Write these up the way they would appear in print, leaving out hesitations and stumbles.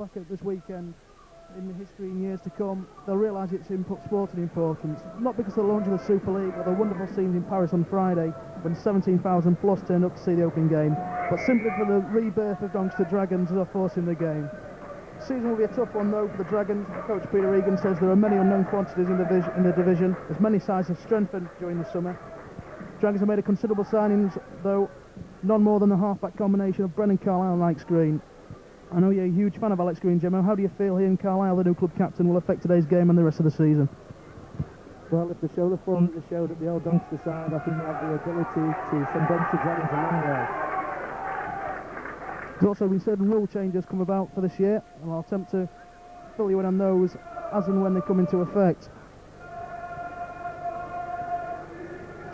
back at this weekend in history in years to come, they'll realise its sporting importance. Not because of the launch of the Super League or the wonderful scenes in Paris on Friday when 17,000 plus turned up to see the opening game, but simply for the rebirth of Doncaster Dragons as a force in the game. The season will be a tough one though for the Dragons. Coach Peter Egan says there are many unknown quantities in the division, as many sides have strengthened during the summer. Dragons have made a considerable signings though, none more than the half-back combination of Brennan Carlisle and Alex Green. I know you're a huge fan of Alex Green, Gemma. How do you feel he and Carlisle, the new club captain, will affect today's game and the rest of the season? Well, if they show the form that they showed at the old Doncaster side, I think they have the ability to send Doncaster Dragons a long way. There's also been certain rule changes come about for this year, and I'll attempt to fill you in on those as and when they come into effect.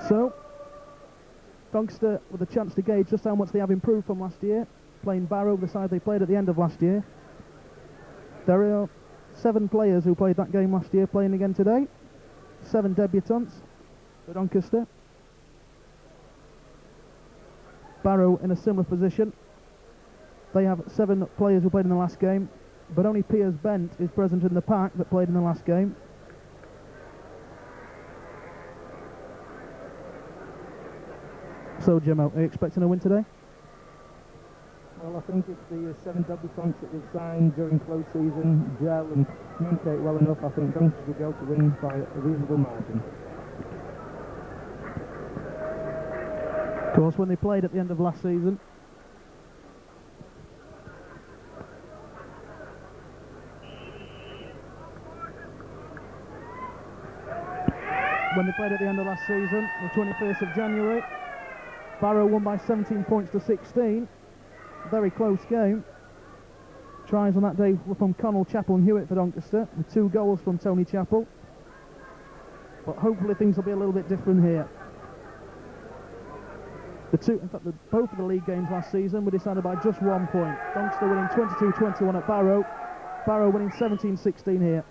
So, Doncaster with a chance to gauge just how much they have improved from last year, playing Barrow, the side they played at the end of last year. There are 7 players who played that game last year playing again today. 7 debutants for Doncaster. Barrow in a similar position. They have 7 players who played in the last game, but only Piers Bent is present in the pack that played in the last game. So, Jimmo, are you expecting a win today? Well, I think if the 7 debutants that we've signed during close season gel and communicate well enough, I think Doncaster will be able to win by a reasonable margin. Of course, when they played at the end of last season, the 21st of January, Barrow won by 17 points to 16. Very close game. Tries on that day were from Connell, Chappell and Hewitt for Doncaster, with 2 goals from Tony Chappell. But hopefully things will be a little bit different here. Both of the league games last season were decided by just 1 point. Doncaster winning 22-21 at Barrow. Barrow winning 17-16 here.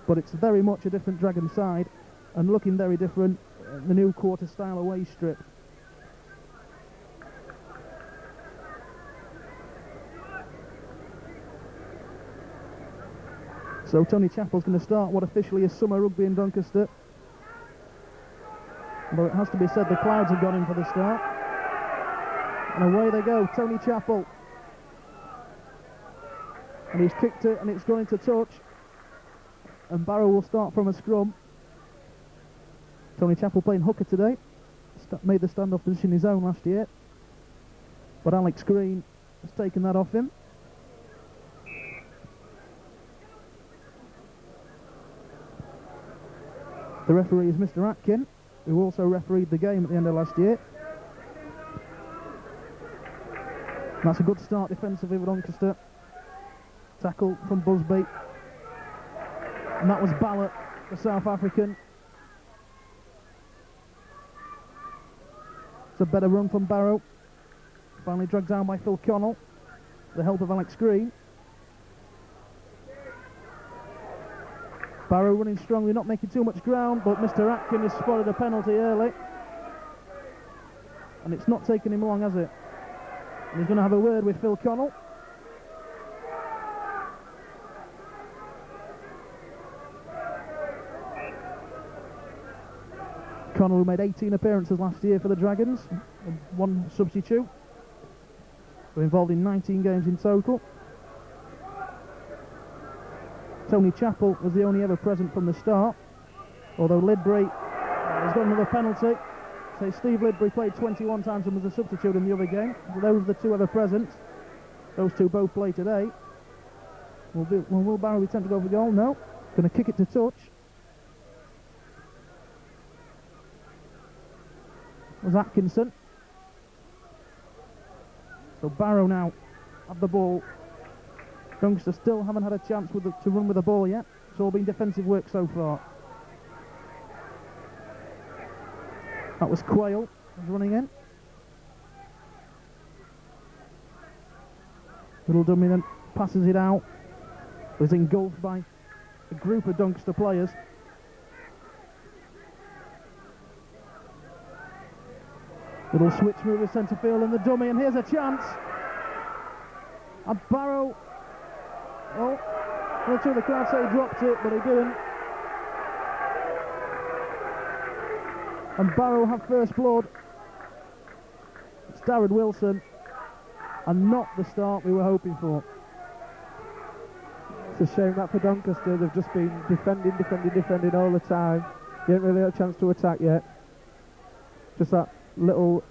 But it's very much a different Dragon side, and looking very different in the new quarter-style away strip. So Tony Chappell's going to start what officially is summer rugby in Doncaster. Although it has to be said the clouds have got him for the start. And away they go, Tony Chappell. And he's kicked it and it's gone into touch. And Barrow will start from a scrum. Tony Chappell playing hooker today. Made the standoff position his own last year. But Alex Green has taken that off him. The referee is Mr. Atkin, who also refereed the game at the end of last year. And that's a good start defensively with Doncaster. Tackle from Busby. And that was Ballot, the South African. It's a better run from Barrow. Finally dragged down by Phil Connell, with the help of Alex Green. Barrow running strongly, not making too much ground, but Mr. Atkin has spotted a penalty early. And it's not taken him long, has it? And he's going to have a word with Phil Connell. Connell, who made 18 appearances last year for the Dragons, and 1 substitute. We're involved in 19 games in total. Tony Chappell was the only ever present from the start, although Lidbury has got another penalty. So Steve Lidbury played 21 times and was a substitute in the other game. So those are the 2 ever present. Those 2 both play today. Will Barrow attempt to go for goal? No. Going to kick it to touch. It was Atkinson. So Barrow now have the ball. Doncaster still haven't had a chance to run with the ball yet. It's all been defensive work so far. That was Quayle who's running in. Little dummy then passes it out. Was engulfed by a group of Doncaster players. Little switch move with centre field and the dummy, and here's a chance. And Barrow Oh, well, two of the crowd say he dropped it, but he didn't. And Barrow have first blood. It's Darren Wilson, and not the start we were hoping for. It's a shame that for Doncaster, they've just been defending all the time. They didn't really have a chance to attack yet. Just that little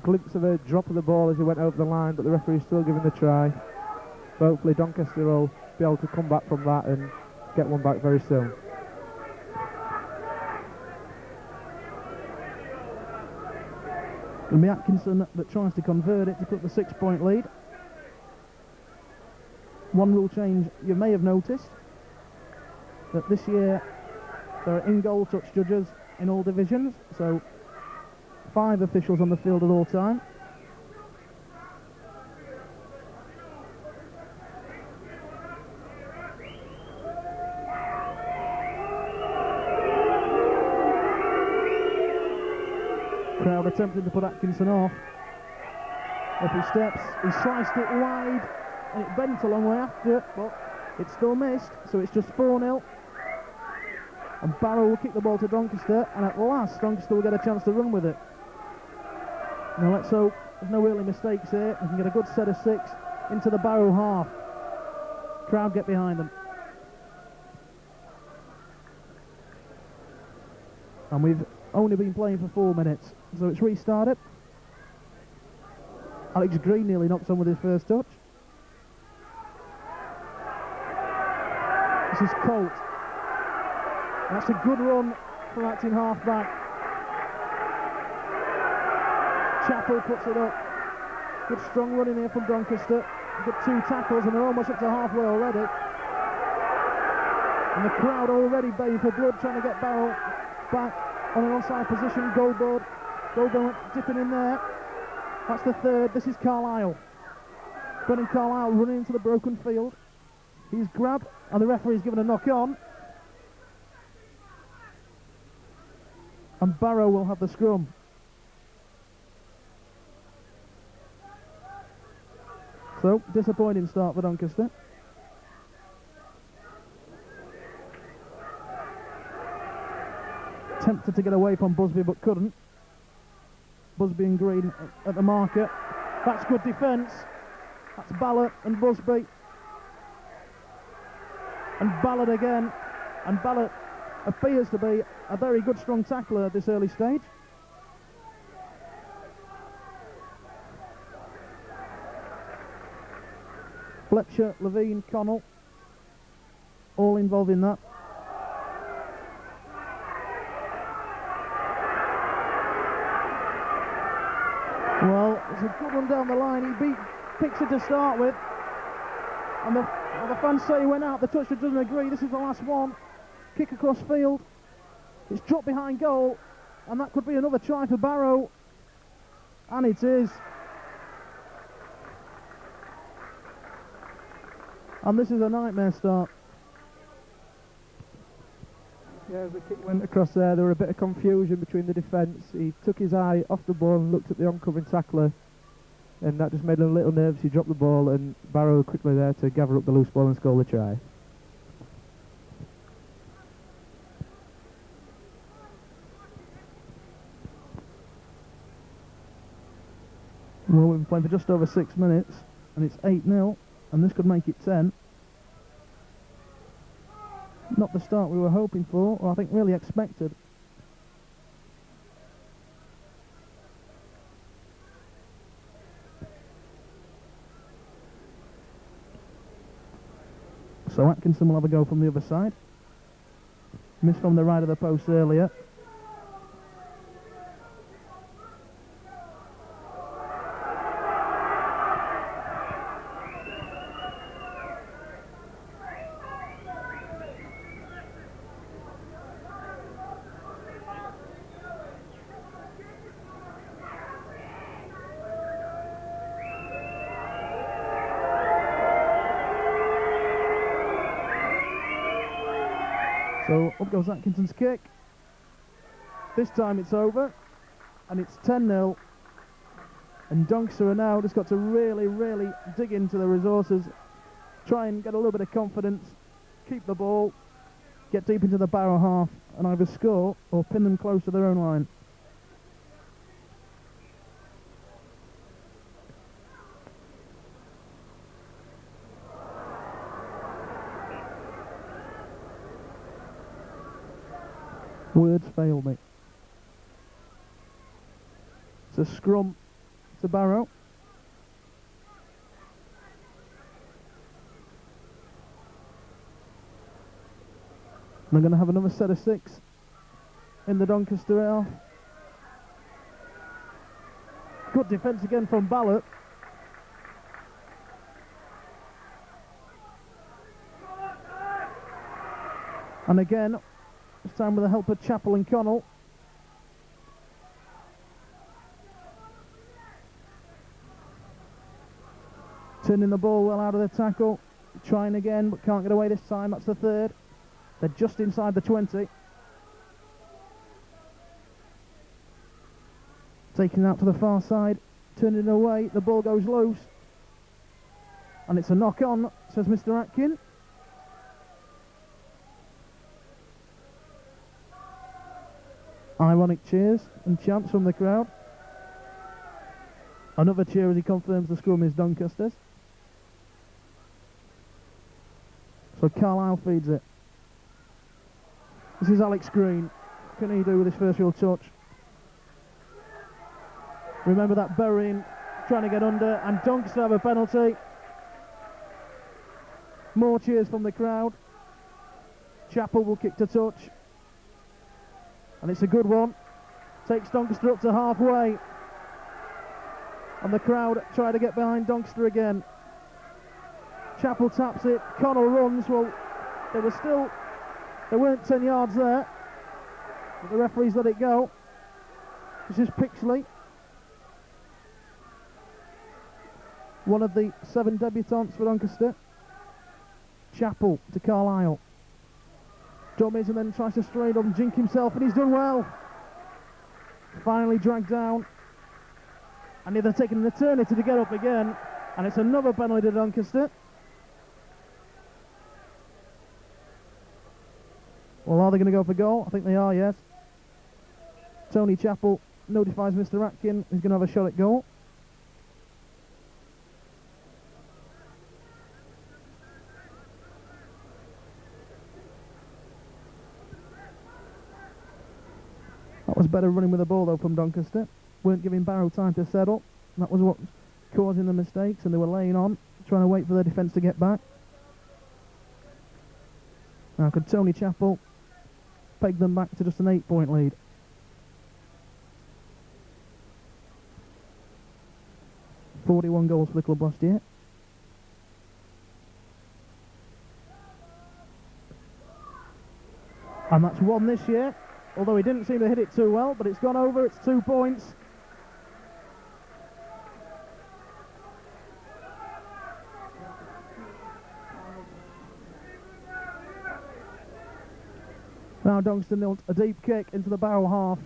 glimpse of a drop of the ball as he went over the line, but the referee's still giving the try. But hopefully Doncaster will be able to come back from that and get one back very soon. It'll be Atkinson that tries to convert it to put the 6-point lead. One rule change you may have noticed, that this year there are in-goal touch judges in all divisions, so 5 officials on the field at all time. Crowd attempting to put Atkinson off. Up he steps, he sliced it wide, and it bent a long way after, but it's still missed, so it's just 4-0. And Barrow will kick the ball to Doncaster, and at last Doncaster will get a chance to run with it. Now let's hope there's no early mistakes here. We can get a good set of 6 into the Barrow half. Crowd get behind them. And we've only been playing for 4 minutes, so it's restarted. Alex Green nearly knocks on with his first touch. This is Colt. That's a good run from acting half-back. Chappell puts it up. Good strong run in here from Doncaster. Got 2 tackles and they're almost up to halfway already. And the crowd already baying for blood, trying to get Barrow back on an onside position. Goldboard dipping in there. That's the 3rd. This is Carlisle. Brendan Carlisle running into the broken field. He's grabbed and the referee's given a knock on. And Barrow will have the scrum. So, disappointing start for Doncaster. Tempted to get away from Busby but couldn't. Busby and Green at the marker. That's good defence. That's Ballard and Busby. And Ballard again. And Ballard appears to be a very good strong tackler at this early stage. Fletcher, Levine, Connell, all involved in that. Well, it's a good one down the line. He beat Pixie to start with. And the fans say he went out. The toucher doesn't agree. This is the last one. Kick across field. It's dropped behind goal. And that could be another try for Barrow. And it is. And this is a nightmare start. Yeah, as the kick went across there were a bit of confusion between the defence. He took his eye off the ball and looked at the oncoming tackler, and that just made him a little nervous. He dropped the ball, and Barrow quickly there to gather up the loose ball and score the try. Well, we've been playing for just over 6 minutes, and it's 8-0, and this could make it 10. Not the start we were hoping for, or I think really expected. So Atkinson will have a go from the other side. Missed from the right of the post earlier. So up goes Atkinson's kick. This time it's over, and it's 10-0. And Doncaster are now just got to really dig into the resources try and get a little bit of confidence, keep the ball, get deep into the Barrow half, and either score or pin them close to their own line. Words fail me. It's a scrum to Barrow. They're going to have another set of 6 in the Doncaster half. Good defence again from Barrow. And again, this time with the help of Chappell and Connell. Turning the ball well out of the tackle. Trying again, but can't get away this time. That's the third. They're just inside the 20. Taking it out to the far side. Turning it away. The ball goes loose. And it's a knock-on, says Mr. Atkin. Ironic cheers and chants from the crowd. Another cheer as he confirms the scrum is Doncaster's. So Carlisle feeds it. This is Alex Green. What can he do with his first real touch? Remember that burying, trying to get under, and Doncaster have a penalty. More cheers from the crowd. Chappell will kick to touch. And it's a good one. Takes Doncaster up to halfway. And the crowd try to get behind Doncaster again. Chappell taps it. Connell runs. Well, they weren't 10 yards there. But the referees let it go. This is Pixley. One of the 7 debutants for Doncaster. Chappell to Carlisle. Dummies and then tries to straight up and jink himself, and he's done well. Finally dragged down. And they're taking an eternity to get up again. And it's another penalty to Doncaster. Well, are they going to go for goal? I think they are, yes. Tony Chappell notifies Mr. Atkin he's going to have a shot at goal. That was better running with the ball though from Doncaster. Weren't giving Barrow time to settle. That was what was causing the mistakes, and they were laying on, trying to wait for their defence to get back. Now could Tony Chappell peg them back to just an 8-point lead? ...41 goals for the club last year. And that's 1 this year. Although he didn't seem to hit it too well, but it's gone over, it's 2 points. Now Doncaster nilled a deep kick into the Barrow half.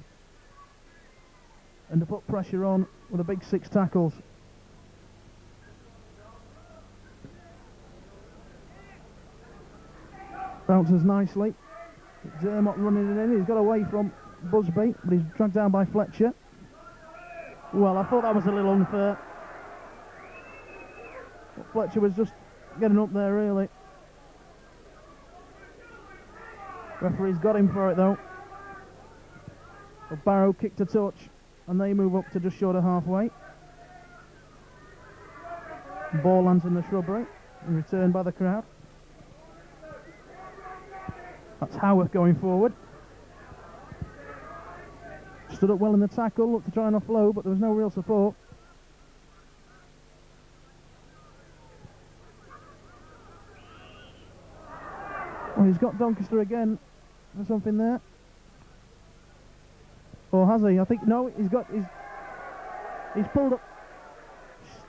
And to put pressure on with a big 6 tackles. Bounces nicely. Dermot running it in, he's got away from Busby, but he's dragged down by Fletcher. Well, I thought that was a little unfair. But Fletcher was just getting up there, really. Referee's got him for it, though. So Barrow kicked a touch, and they move up to just short of halfway. Ball lands in the shrubbery, and returned by the crowd. That's Howarth going forward. Stood up well in the tackle, looked to try and offload, but there was no real support. Well, he's got Doncaster again for something there. Or has he? I think, no, he's pulled up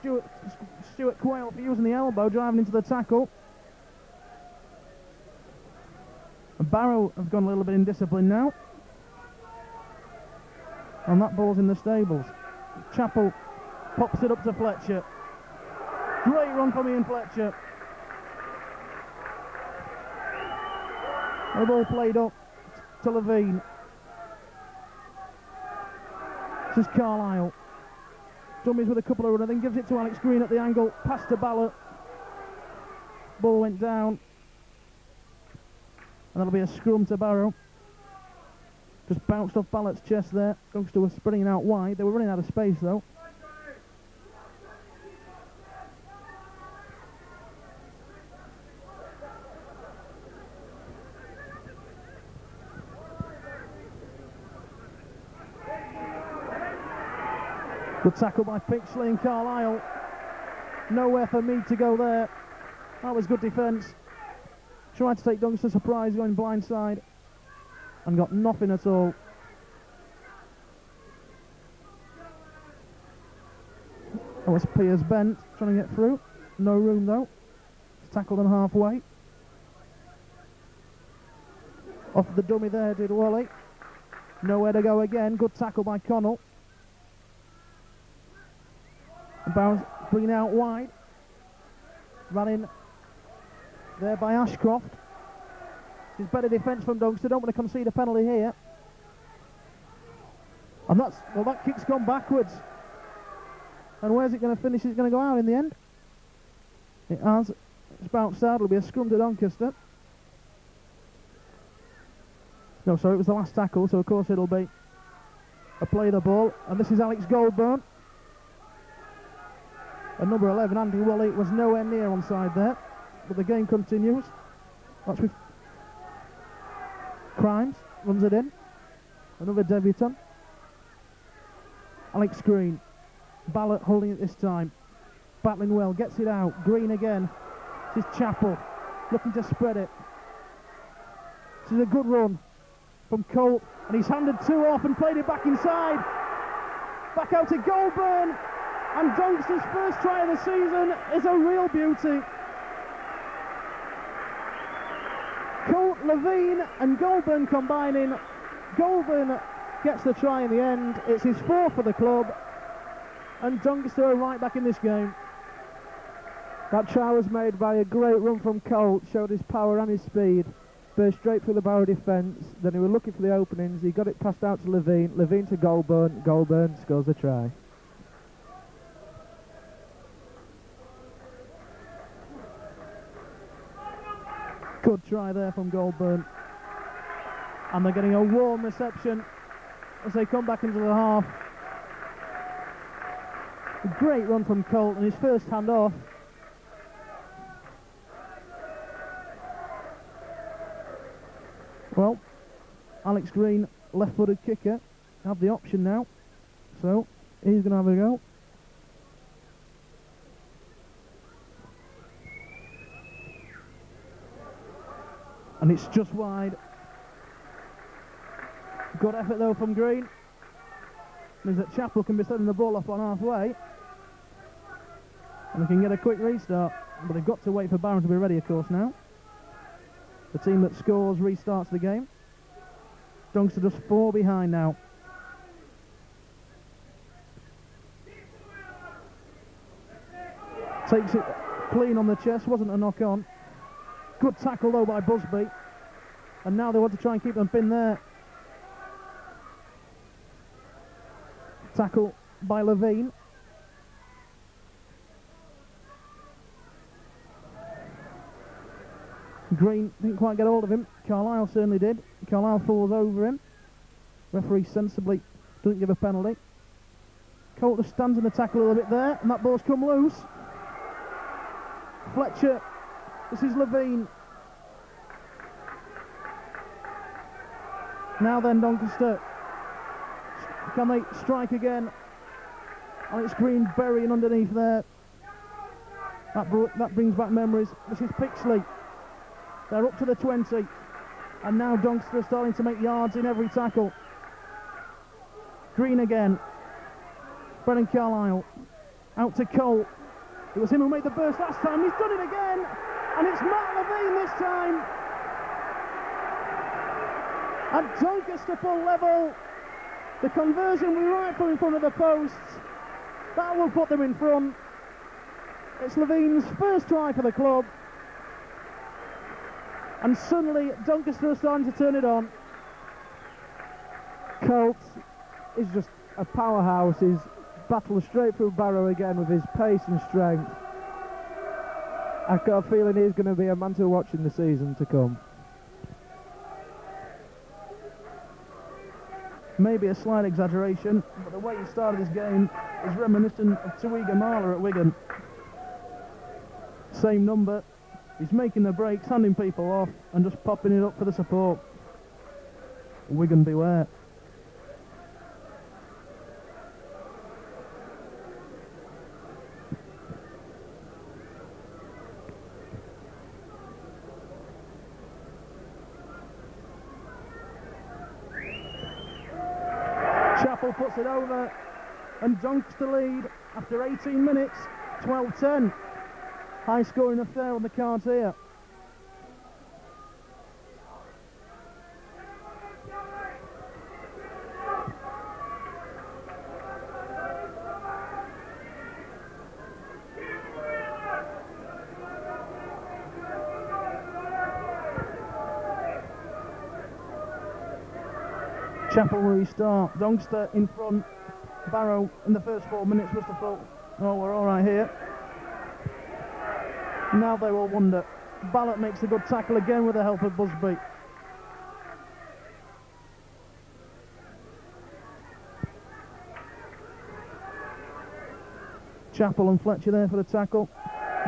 Stuart Quayle for using the elbow, driving into the tackle. And Barrow have gone a little bit indisciplined now. And that ball's in the stables. Chappell pops it up to Fletcher. Great run from Ian Fletcher. And the ball played up to Levine. This is Carlisle. Dummies with a couple of runners, then gives it to Alex Green at the angle. Pass to Ballot. Ball went down. And that'll be a scrum to Barrow. Just bounced off Ballott's chest there. Doncaster was sprinting out wide. They were running out of space though. Good tackle by Pixley and Carlisle. Nowhere for Mead to go there. That was good defence. Tried to take Doncaster surprise going blindside and got nothing at all. That was Piers Bent trying to get through. No room though. He's tackled them halfway. Off the dummy there did Wally. Nowhere to go again. Good tackle by Connell. Bounce, bringing it out wide. Ran in there by Ashcroft. It's better defence from Doncaster. Don't want to concede a penalty here. And that kick's gone backwards. And where's it going to finish? Is it going to go out in the end? It has. It's bounced out. It'll be a scrum to Doncaster. No, sorry, it was the last tackle, so of course it'll be a play the ball. And this is Alex Goldburn. And number 11, Andy Wally, was nowhere near onside there. But the game continues. That's with Crimes, runs it in. Another debutant. Alex Green. Ballot holding it this time. Battling well, gets it out. Green again. This is Chappell, looking to spread it. This is a good run from Colt. And he's handed two off and played it back inside. Back out to Goldburn. And Doncaster's first try of the season is a real beauty. Colt, Levine and Goldburn combining. Goldburn gets the try in the end. It's his fourth for the club. And Doncaster are right back in this game. That try was made by a great run from Colt. Showed his power and his speed. Burst straight through the Barrow defence. Then he was looking for the openings. He got it passed out to Levine. Levine to Goldburn. Goldburn scores the try. Good try there from Goldburn. And they're getting a warm reception as they come back into the half. A great run from Colt and his first hand off. Well, Alex Green, left-footed kicker, have the option now. So, he's going to have a go. And it's just wide. Good effort though from Green. Means that Chappell can be setting the ball off on halfway. And they can get a quick restart. But they've got to wait for Barrow to be ready, of course, now. The team that scores restarts the game. Doncaster just 4 behind now. Takes it clean on the chest, wasn't a knock on. Good tackle though by Busby. And now they want to try and keep them pinned there. Tackle by Levine. Green didn't quite get hold of him. Carlisle certainly did. Carlisle falls over him. Referee sensibly doesn't give a penalty. Colt just stands in the tackle a little bit there, and that ball's come loose. Fletcher. This is Levine. Now then, Doncaster. Can they strike again? Alex Green burying underneath there. That brings back memories. This is Pixley. They're up to the 20. And now Doncaster are starting to make yards in every tackle. Green again. Brennan Carlisle. Out to Colt. It was him who made the burst last time. He's done it again. And it's Matt Levine this time. At Doncaster full level. The conversion was right in front of the posts. That will put them in front. It's Levine's first try for the club. And suddenly Doncaster are starting to turn it on. Colt is just a powerhouse. He's battled straight through Barrow again with his pace and strength. I've got a feeling he's going to be a man to watch in the season to come. Maybe a slight exaggeration, but the way he started this game is reminiscent of Tuiga Marler at Wigan. Same number, he's making the breaks, handing people off, and just popping it up for the support. Wigan beware. Chapel puts it over, and Doncaster lead after 18 minutes, 12-10. High scoring affair on the cards here. Chapel restart. Doncaster in front. Barrow in the first 4 minutes was the fault. Oh, we're all right here. Now they will wonder. Ballot makes a good tackle again with the help of Busby. Chapel and Fletcher there for the tackle.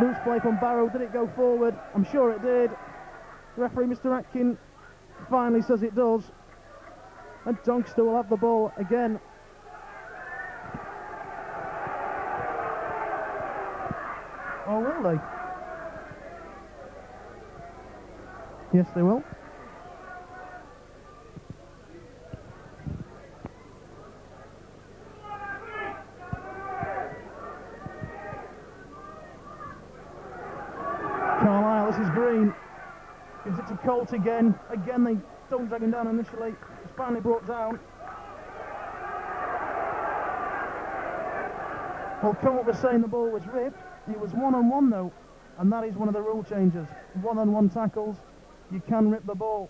Loose play from Barrow. Did it go forward? I'm sure it did. Referee Mr. Atkin finally says it does. And Doncaster will have the ball again. Oh, will they? Yes, they will. Carlisle, this is Green. Gives it to Colt again. Again, they don't drag him down initially. It's finally brought down. Well, Colt was saying the ball was ripped. It was one-on-one though, and that is one of the rule changes. One-on-one tackles, you can rip the ball.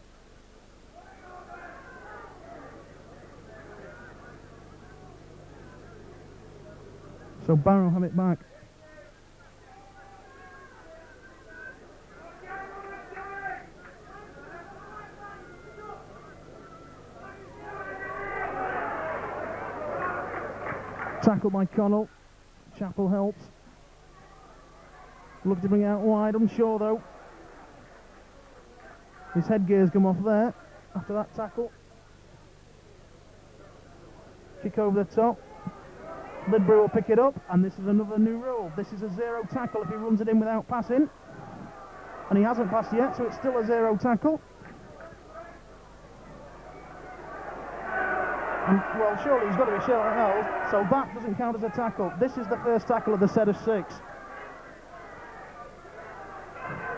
So Barrow have it back. Tackle by Connell. Chapel helps. Looking to bring it out wide, unsure though. His headgear's come off there after that tackle. Kick over the top. Lidbury will pick it up, and this is another new rule. This is a zero tackle if he runs it in without passing. And he hasn't passed yet, so it's still a zero tackle. And, well, surely he's got to be short held, so that doesn't count as a tackle. This is the first tackle of the set of 6.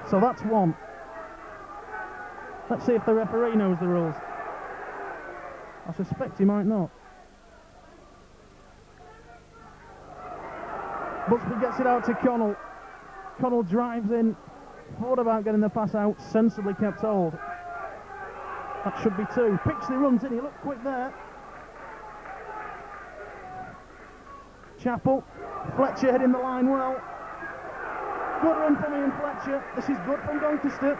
So that's one. Let's see if the referee knows the rules. I suspect he might not. Busby gets it out to Connell. Connell drives in. Thought about getting the pass out, sensibly kept hold. That should be 2. Pixley runs in, he looked quick there. Chapel. Fletcher hitting the line well. Good run from Ian Fletcher. This is good from Doncaster.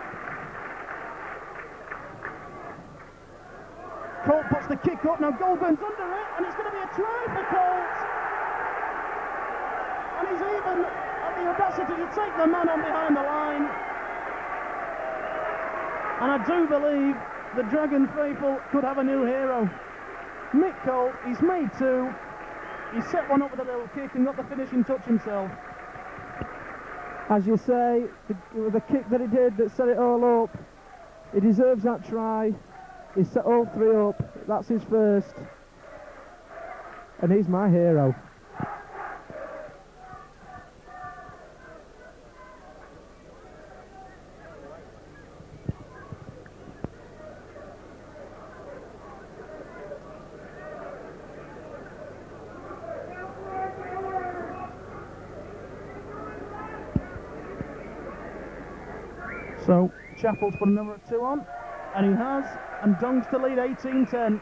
Colt puts the kick up. Now Goulburn's under it, and it's going to be a try for Colt. And he's even at the audacity to take the man on behind the line. And I do believe the Dragon faithful could have a new hero. Mick Colt, he's made 2. He set one up with a little kick and got the finishing touch himself. As you say, the kick that he did that set it all up, he deserves that try. He set all 3 up. That's his first. And he's my hero. So Chapel's put a number of 2 on, and he has, and Doncaster lead 18-10.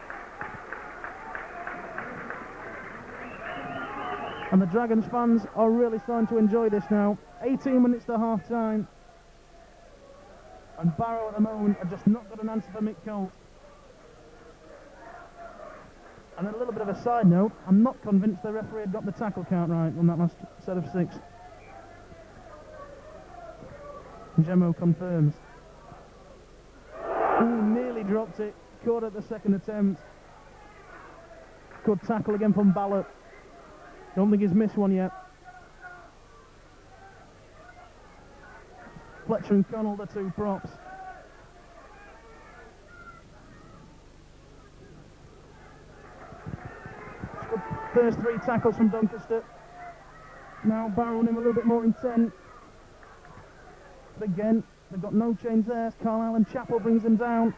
And the Dragons fans are really starting to enjoy this now. 18 minutes to half time. And Barrow at the moment have just not got an answer for Mick Colt. And a little bit of a side note, I'm not convinced the referee had got the tackle count right on that last set of 6. Gemmo confirms. Ooh, nearly dropped it. Caught at the second attempt. Good tackle again from Ballot. Don't think he's missed one yet. Fletcher and Connell, the 2 props. Good first 3 tackles from Doncaster. Now Barrow on him a little bit more intent. But again, they've got no change there. Carlisle and Chapel brings them down.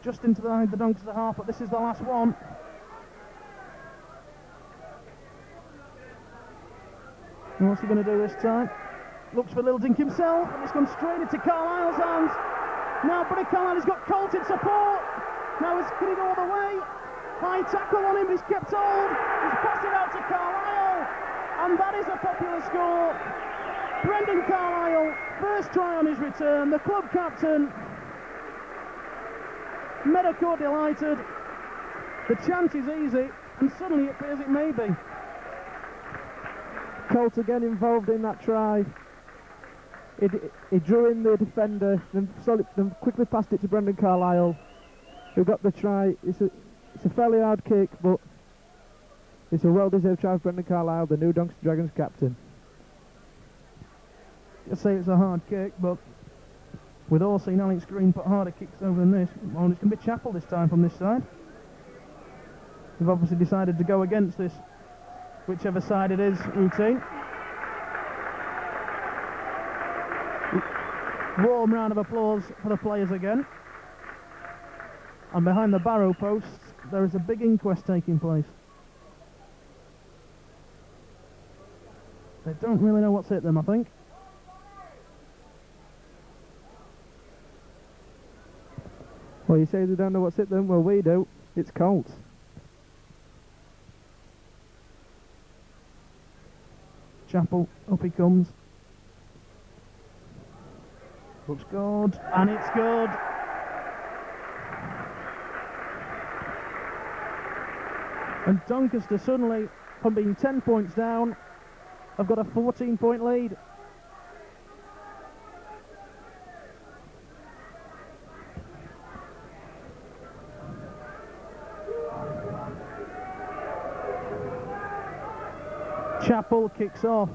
Just into the Doncaster half, but this is the last one. And what's he going to do this time? Looks for Little Dink himself, and it's gone straight into Carlisle's hands. Now, Buddy Carlisle has got Colt in support. Now he's getting all the way. High tackle on him, he's kept hold. He's passed it out to Carlisle. And that is a popular score. Brendan Carlisle, first try on his return. The club captain. Meadowcourt delighted. The chance is easy, and suddenly it appears it may be. Colt again involved in that try. He drew in the defender, then quickly passed it to Brendan Carlisle, who got the try. It's a fairly hard kick, but it's a well-deserved try for Brendan Carlisle, the new Doncaster Dragons captain. I say it's a hard kick, but we've all seen Alex Green put harder kicks over than this. Well, it's going to be Chapel this time from this side. They've obviously decided to go against this, whichever side it is, routine. Warm round of applause for the players again. And behind the Barrow posts, there is a big inquest taking place. They don't really know what's hit them, I think. Well, you say they don't know what's hit them? Well, we do. It's Colt. Chapel, up he comes. Looks good, and it's good. And Doncaster suddenly, from being 10 points down, have got a 14-point lead. Chapel kicks off.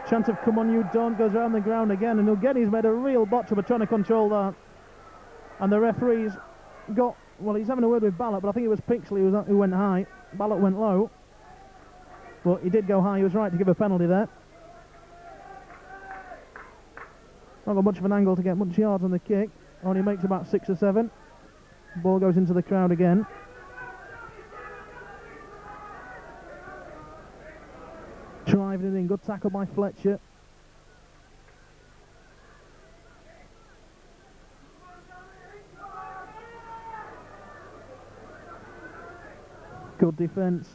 Chance of come on you don't, goes around the ground again, and again he's made a real botch of trying to control that. And the referee's got, well, he's having a word with Ballot, but I think it was Pixley who went high. Ballot went low, but he did go high. He was right to give a penalty there. Not got much of an angle to get much yards on the kick. Only makes about 6 or 7. Ball goes into the crowd again. Driving it in, good tackle by Fletcher. Good defence.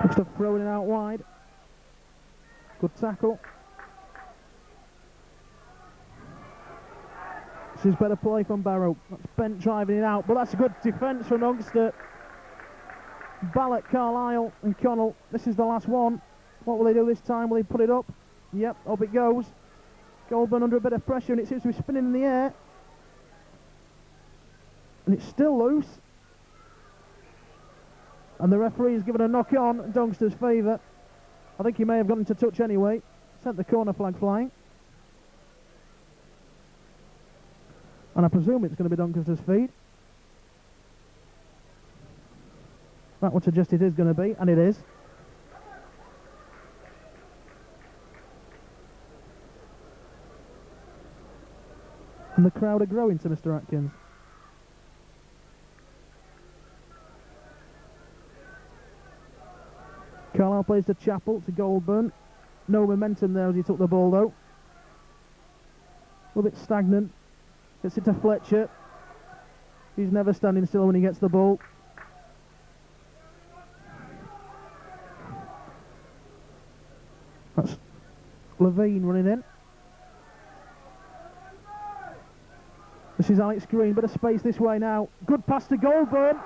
Good stuff, throwing it out wide. Good tackle. This is better play from Barrow. That's Bent driving it out, but that's a good defence from Doncaster. Ballot, Carlisle and Connell. This is the last one. What will they do this time? Will they put it up? Yep, up it goes. Goldburn under a bit of pressure, and it seems to be spinning in the air. And it's still loose. And the referee has given a knock on in Doncaster's favour. I think he may have got into touch anyway. Sent the corner flag flying. And I presume it's going to be Doncaster's feed. That would suggest it is going to be, and it is. And the crowd are growing to Mr. Atkins. Carlisle plays to Chapel, to Goldburn. No momentum there as he took the ball though. A little bit stagnant. Gets it to Fletcher. He's never standing still when he gets the ball. That's Levine running in. This is Alex Green, bit of space this way now. Good pass to Goldburn,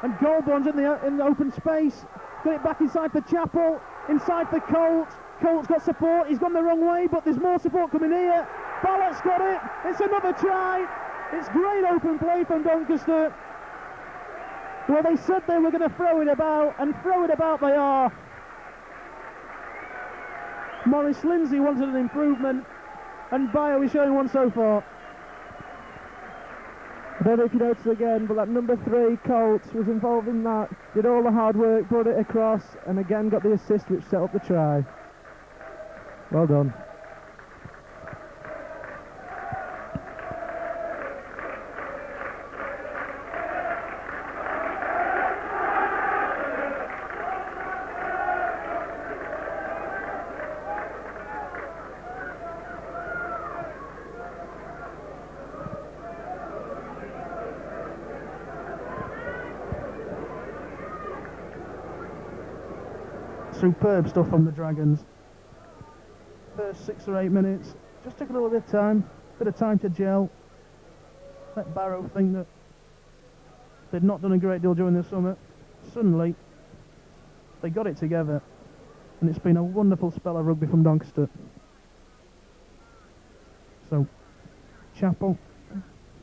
and Goldburn's in the open space. Got it back inside for Chapel, inside for Colt. Colt's got support. He's gone the wrong way, but there's more support coming here. Ballott's got it. It's another try. It's great open play from Doncaster. Well, they said they were going to throw it about, and throw it about they are. Maurice Lindsay wanted an improvement, and Barrow is showing one so far. I don't know if you noticed again, but that number 3, Colt, was involved in that, did all the hard work, brought it across, and again got the assist which set up the try. Well done. Superb stuff from the Dragons. First 6 or 8 minutes, just took a little bit of time to gel. Let Barrow think that they'd not done a great deal during the summer. Suddenly, they got it together, and it's been a wonderful spell of rugby from Doncaster. So, Chapel,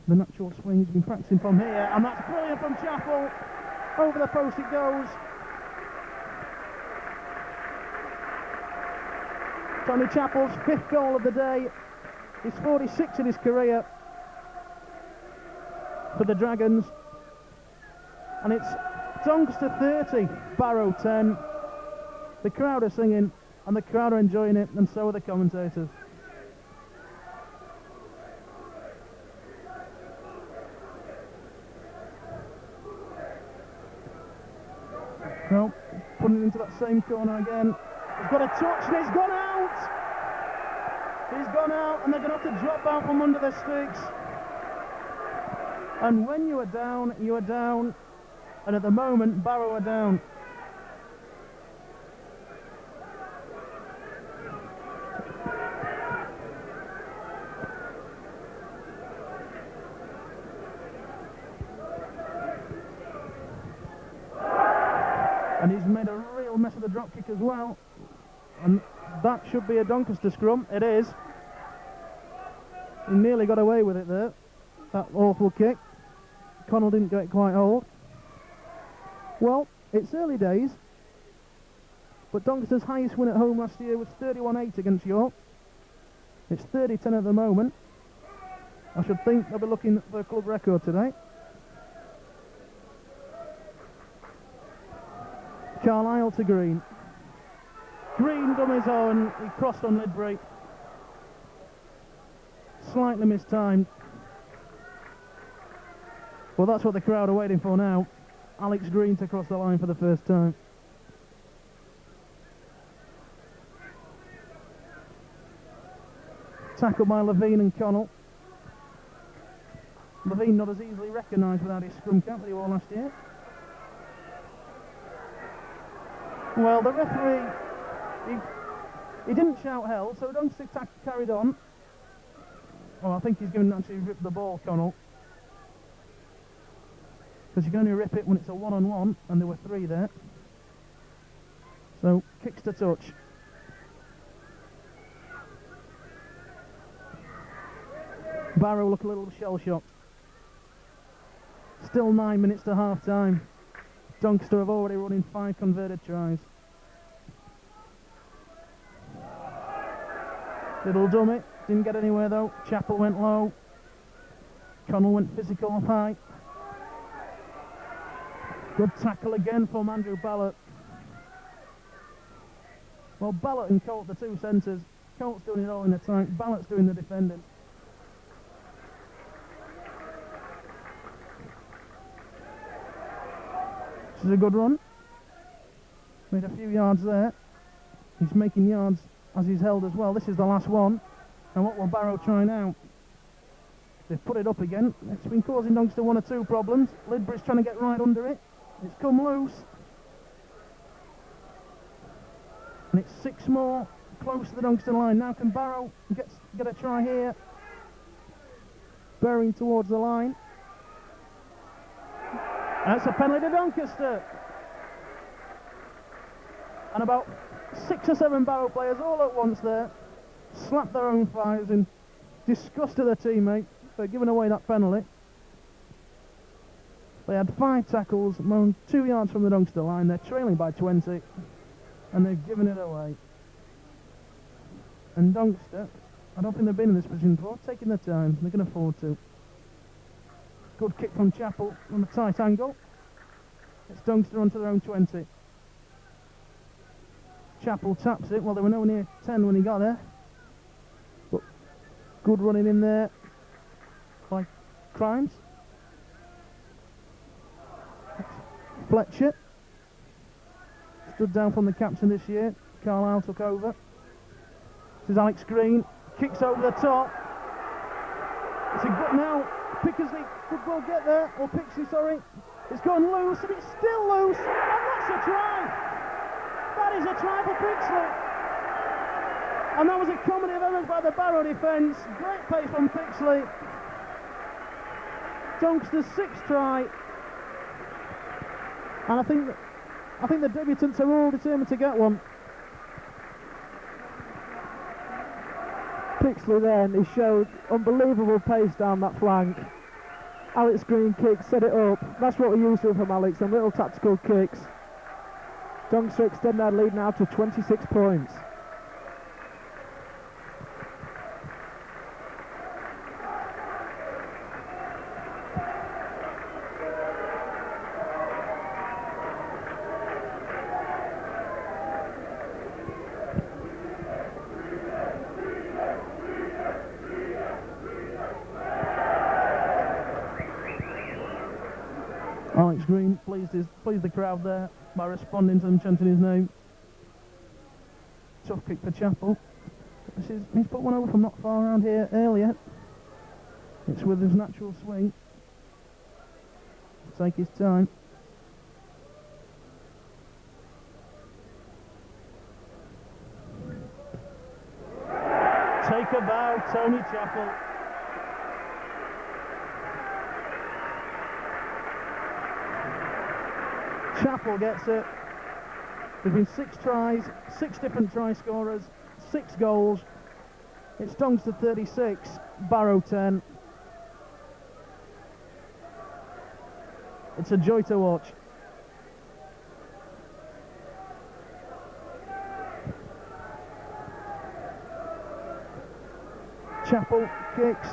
the natural swing, he's been practicing from here, and that's brilliant from Chapel. Over the post it goes. Tommy Chapel's 5th goal of the day. He's 46 in his career for the Dragons. And it's Doncaster 30, Barrow 10. The crowd are singing and the crowd are enjoying it, and so are the commentators. Well, putting it into that same corner again. He's got a touch and it's gone out! He's gone out, and they're going to have to drop out from under their sticks. And when you are down, you are down. And at the moment, Barrow are down. And he's made a real mess of the drop kick as well. And that should be a Doncaster scrum. It is. He nearly got away with it there. That awful kick. Connell didn't get it quite hold. Well, it's early days. But Doncaster's highest win at home last year was 31-8 against York. It's 30-10 at the moment. I should think they'll be looking for a club record today. Carlisle to Green. Green done his own, he crossed on Lidbury. Slightly mistimed. Well, that's what the crowd are waiting for now. Alex Green to cross the line for the first time. Tackled by Levine and Connell. Levine not as easily recognised without his scrum cap that he wore last year. Well, the referee, he didn't shout hell, so Doncaster carried on. Well, I think he's going to actually rip the ball, Connell. Because you can only rip it when it's a one-on-one, and there were 3 there. So, kicks to touch. Barrow look a little shell-shocked. Still 9 minutes to half-time. Doncaster have already run in 5 converted tries. Little dummy, didn't get anywhere though. Chapel went low. Connell went physical off high. Good tackle again from Andrew Ballot. Well, Ballot and Colt, the 2 centres. Colt's doing it all in attack. Ballott's doing the defending. This is a good run. Made a few yards there. He's making yards as he's held as well. This is the last one. And what will Barrow try now? They've put it up again. It's been causing Doncaster one or two problems. Lidbury's trying to get right under it. It's come loose. And it's 6 more close to the Doncaster line. Now can Barrow get a try here? Bearing towards the line. That's a penalty to Doncaster. And about 6 or 7 Barrow players all at once there slapped their own thighs in disgust of their teammate for giving away that penalty. They had 5 tackles, 2 yards from the Doncaster line. They're trailing by 20 and they've given it away. And Doncaster, I don't think they've been in this position before, taking their time. They can afford to. Good kick from Chapel on a tight angle. It's Doncaster onto their own 20. Chapel taps it. Well, they were nowhere near 10 when he got there. But good running in there by Crimes. Fletcher. Stood down from the captain this year. Carlisle took over. This is Alex Green. Kicks over the top. It's a good now. Pickersley could well get there. Or Pixley, sorry. It's gone loose and it's still loose. And that's a try. That is a try for Pixley. And that was a comedy of errors by the Barrow defence. Great pace from Pixley. Doncaster's 6th try. And I think the debutants are all determined to get one. Pixley then, he showed unbelievable pace down that flank. Alex Green kick, set it up. That's what we're used to from Alex, some little tactical kicks. Doncaster extend their lead now to 26 points. Alex Green pleased the crowd there by responding to them chanting his name. Tough kick for Chapel. He's put one over from not far around here earlier. It's with his natural swing. Take his time. Take a bow, Tony Chapel. Chapel gets it. There's been 6 tries, 6 different try scorers, 6 goals. It's Doncaster 36, Barrow 10. It's a joy to watch. Chapel kicks,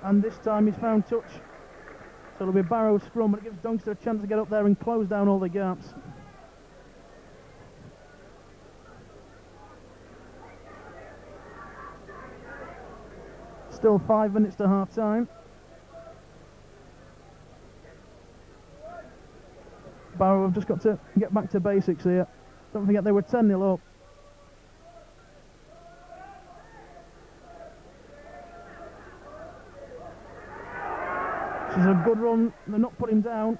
and this time he's found touch. So it'll be Barrow's scrum, but it gives Doncaster a chance to get up there and close down all the gaps. Still 5 minutes to half time. Barrow have just got to get back to basics here. Don't forget they were 10-0 up. This is a good run. They're not put him down.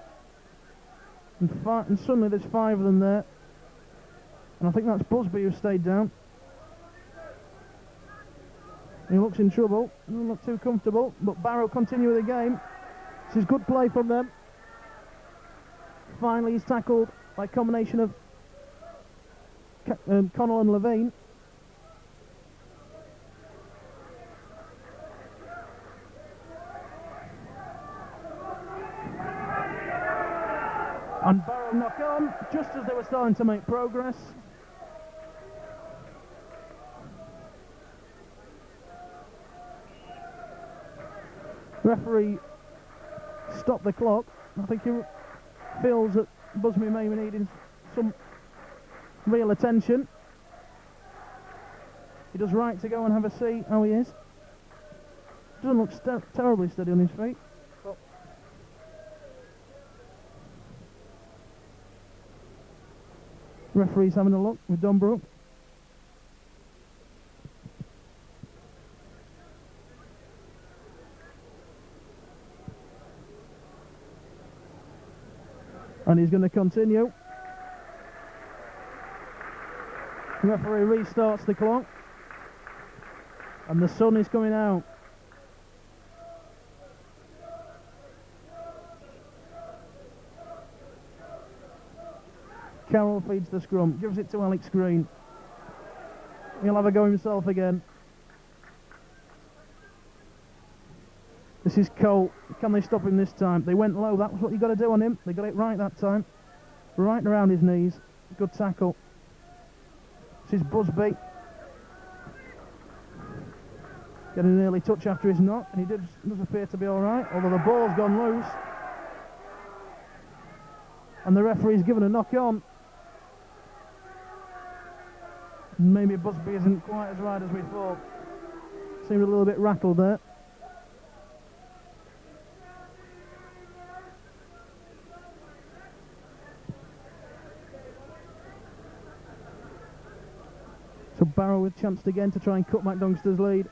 And suddenly there's 5 of them there. And I think that's Busby who stayed down. He looks in trouble. Doesn't look too comfortable. But Barrow continue with the game. This is good play from them. Finally he's tackled by a combination of Connell and Levine. And Barrow knock on just as they were starting to make progress. Referee stopped the clock. I think he feels that Busby may be needing some real attention. He does right to go and have a see how he is. Doesn't look terribly steady on his feet. But Referee's having a look with Donbrook. And he's going to continue. The referee restarts the clock. And the sun is coming out. Carroll feeds the scrum, gives it to Alex Green. He'll have a go himself again. This is Cole. Can they stop him this time? They went low. That was what you got to do on him. They got it right that time. Right around his knees. Good tackle. This is Busby. Getting an early touch after his knock, and he does appear to be all right, although the ball's gone loose. And the referee's given a knock on. Maybe Busby isn't quite as right as we thought. Seemed a little bit rattled there. So Barrow with a chance again to try and cut back Doncaster's lead.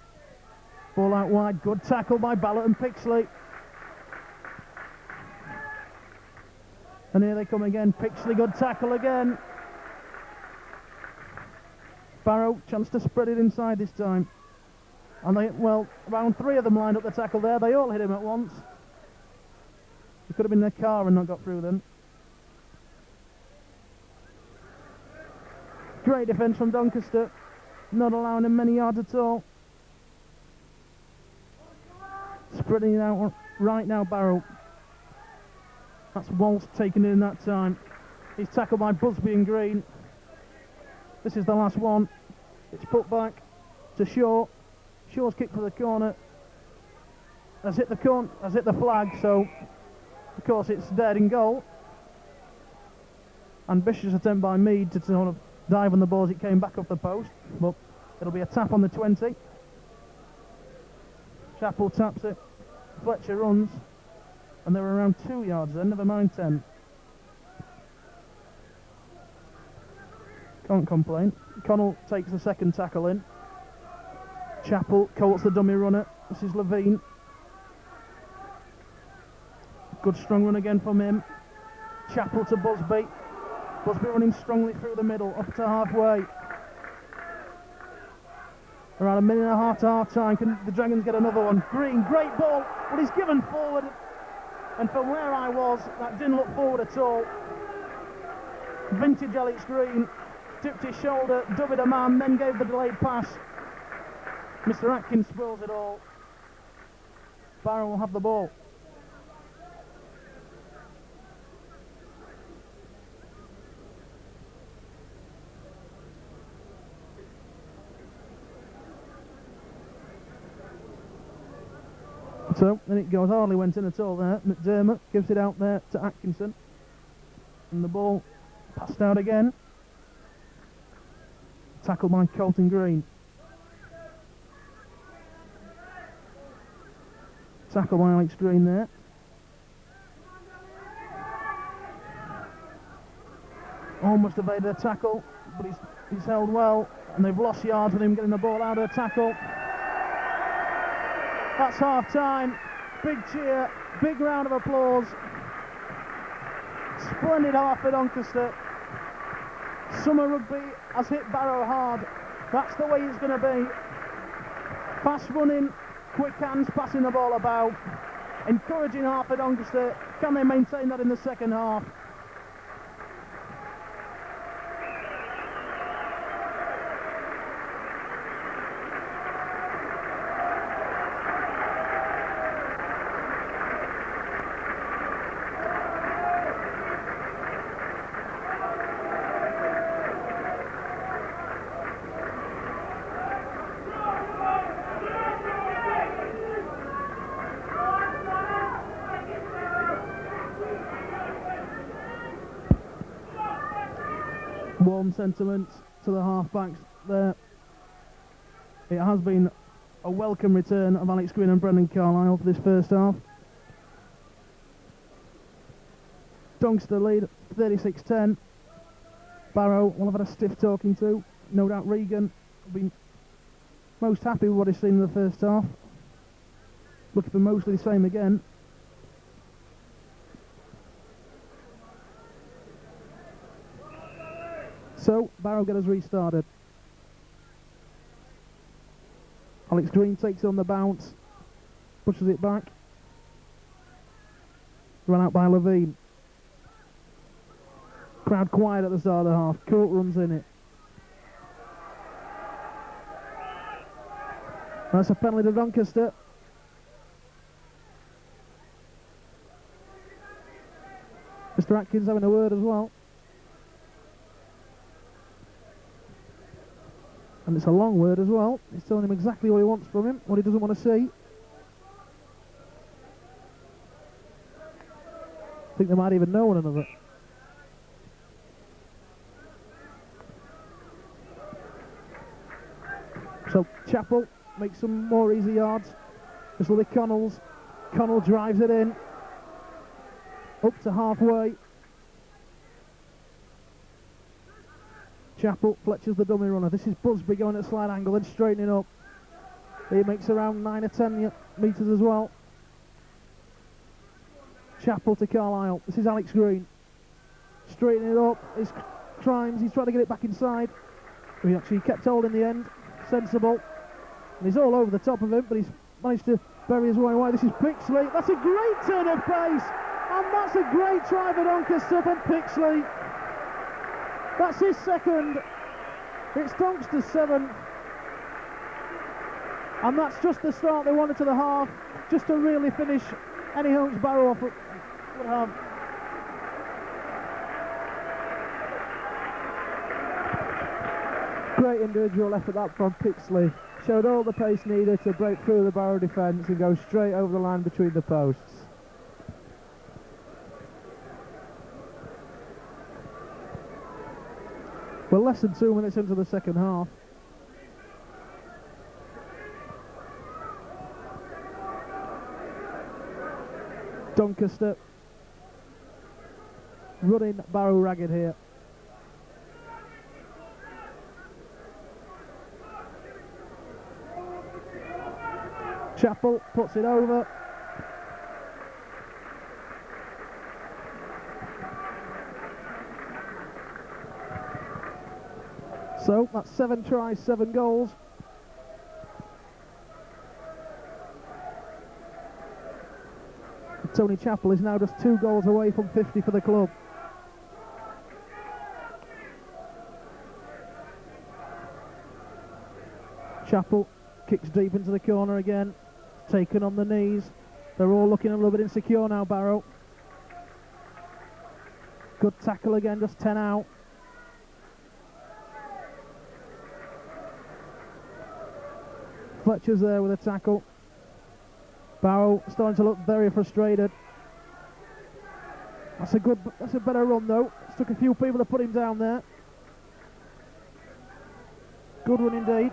Ball out wide, good tackle by Ballot and Pixley. And here they come again, Pixley, good tackle again. Barrow, chance to spread it inside this time. And they, well, around three of them lined up the tackle there, they all hit him at once. He could have been in their car and not got through them. Great defence from Doncaster, not allowing him many yards at all. Spreading it out right now, Barrow. That's Walsh taking it in that time. He's tackled by Busby and Green. This is the last one. It's put back to Shaw. Shaw's kick for the corner. Has hit the flag, so of course it's dead in goal. Ambitious attempt by Mead to sort of dive on the ball as it came back off the post, but it'll be a tap on the 20. Chappell taps it, Fletcher runs, and they're around 2 yards then, never mind 10. Can't complain. Connell takes the second tackle in. Chappell colts the dummy runner. This is Levine. Good strong run again from him. Chappell to Busby. Busby running strongly through the middle, up to halfway. Around a minute and a half to half time. Can the Dragons get another one? Green, great ball, but he's given forward. And from where I was, that didn't look forward at all. Vintage Alex Green tipped his shoulder, dubbied a man, then gave the delayed pass. Mr. Atkins spoils it all. Barrow will have the ball. So, then it goes, hardly went in at all there. McDermott gives it out there to Atkinson. And the ball passed out again. Tackled by Colton Green. Tackle by Alex Green there. Almost evaded a tackle, but he's held well. And they've lost yards with him getting the ball out of the tackle. That's half time. Big cheer, big round of applause. Splendid half for Doncaster. Summer rugby has hit Barrow hard. That's the way it's going to be. Fast running, quick hands, passing the ball about. Encouraging half for Doncaster. Can they maintain that in the second half? Warm sentiments to the half-backs there. It has been a welcome return of Alex Green and Brendan Carlisle for this first half. Doncaster lead 36-10. Barrow will have had a stiff talking to. No doubt Regan will be most happy with what he's seen in the first half. Looking for mostly the same again. So, Barrow get us restarted. Alex Green takes on the bounce, pushes it back. Run out by Levine. Crowd quiet at the start of the half. Court runs in it. That's a penalty to Doncaster. Mr. Atkins having a word as well. And it's a long word as well. He's telling him exactly what he wants from him, what he doesn't want to see. I think they might even know one another. So Chappell makes some more easy yards. This will be Connell's. Connell drives it in. Up to halfway. Chappell, Fletcher's the dummy runner. This is Busby going at a slight angle and straightening up. He makes around 9 or 10 metres as well. Chappell to Carlisle. This is Alex Green. Straightening it up. His crimes. He's trying to get it back inside. He actually kept hold in the end. Sensible. And he's all over the top of him, but he's managed to bury his way away. This is Pixley. That's a great turn of pace. And that's a great try for Doncaster from Pixley. That's his second. It's Doncaster's 7th. And that's just the start they wanted to the half, just to really finish any Holmes Barrow off would have. Great individual effort that from Pixley. Showed all the pace needed to break through the Barrow defence and go straight over the line between the posts. We're less than 2 minutes into the second half. Doncaster running Barrow ragged here. Chappell puts it over. So that's 7 tries, 7 goals. Tony Chappell is now just 2 goals away from 50 for the club. Chappell kicks deep into the corner again, taken on the knees. They're all looking a little bit insecure now, Barrow. Good tackle again, just 10 out. Fletcher's there with a tackle. Barrow starting to look very frustrated. That's a better run though. It took a few people to put him down there. Good run indeed.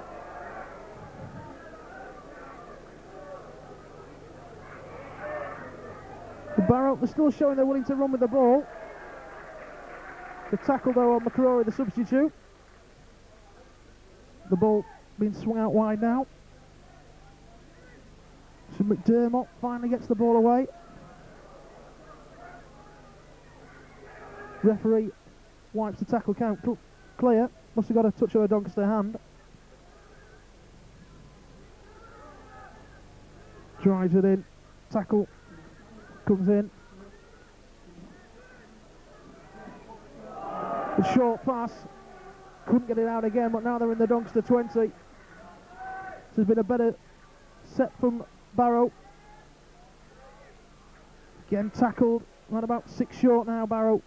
The Barrow, they're still showing they're willing to run with the ball. The tackle though on McCrory, the substitute. The ball being swung out wide now. So McDermott finally gets the ball away. Referee wipes the tackle count clear. Must have got a touch of a Doncaster hand. Drives it in. Tackle comes in. The short pass. Couldn't get it out again, but now they're in the Doncaster 20. This has been a better set from Barrow. Again tackled. Right about 6 short now, Barrow.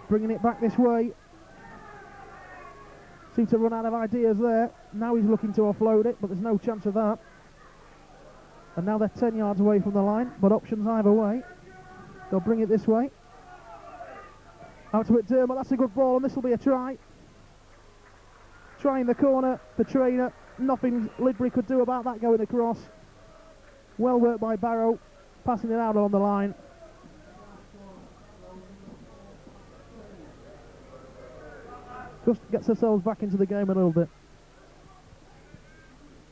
Bringing it back this way. Seems to run out of ideas there. Now he's looking to offload it, but there's no chance of that. And now they're 10 yards away from the line, but options either way. They'll bring it this way. Out to McDermott, that's a good ball, and this will be a try. Try in the corner, the trainer. Nothing Lidbury could do about that going across. Well worked by Barrow, passing it out on the line. Just gets themselves back into the game a little bit.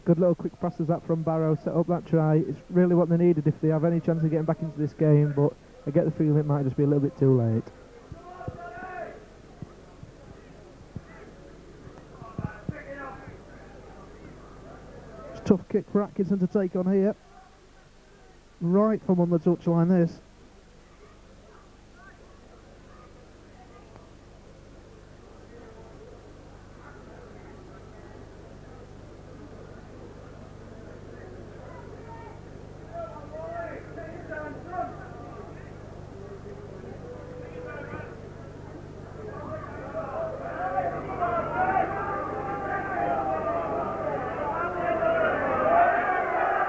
Good little quick passes that from Barrow, set up that try. It's really what they needed if they have any chance of getting back into this game, but I get the feeling it might just be a little bit too late. It's a tough kick for Atkinson to take on here. Right from on the touchline, this.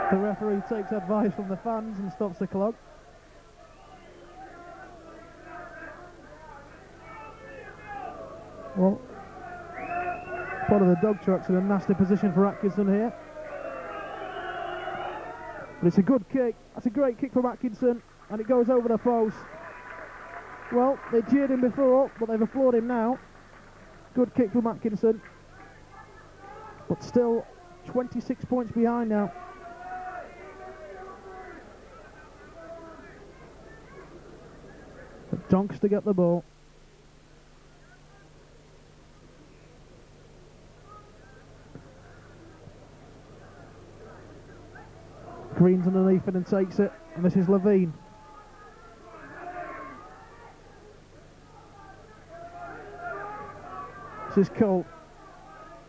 The referee takes advice from the fans and stops the clock. Well, part of the dog truck's in a nasty position for Atkinson here. But it's a good kick. That's a great kick from Atkinson, and it goes over the post. Well, they jeered him before, but they've applauded him now. Good kick from Atkinson. But still 26 points behind now. Doncaster get the ball. Green's underneath it and takes it, and this is Levine. This is Colt.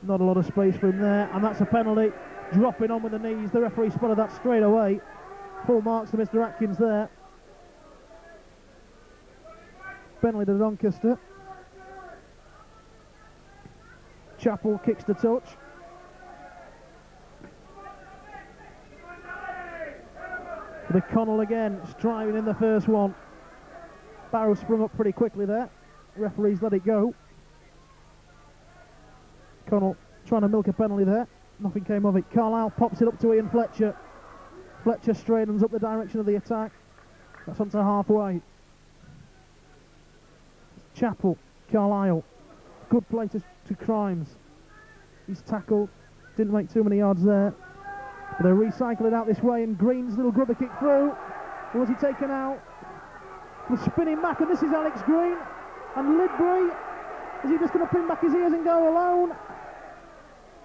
Not a lot of space for him there, and that's a penalty. Dropping on with the knees. The referee spotted that straight away. Full marks to Mr. Atkins there. Penalty to Doncaster. Chappell kicks the touch. The Connell again, striving in the first one. Barrow sprung up pretty quickly there. Referees let it go. Connell trying to milk a penalty there. Nothing came of it. Carlisle pops it up to Ian Fletcher. Fletcher straightens up the direction of the attack. That's onto halfway. Chappell, Carlisle. Good play to Crimes. He's tackled. Didn't make too many yards there. But they recycle it out this way, and Green's little grubber kick through. Or was he taken out? The spinning back, and this is Alex Green. And Lidbury, is he just going to pin back his ears and go alone?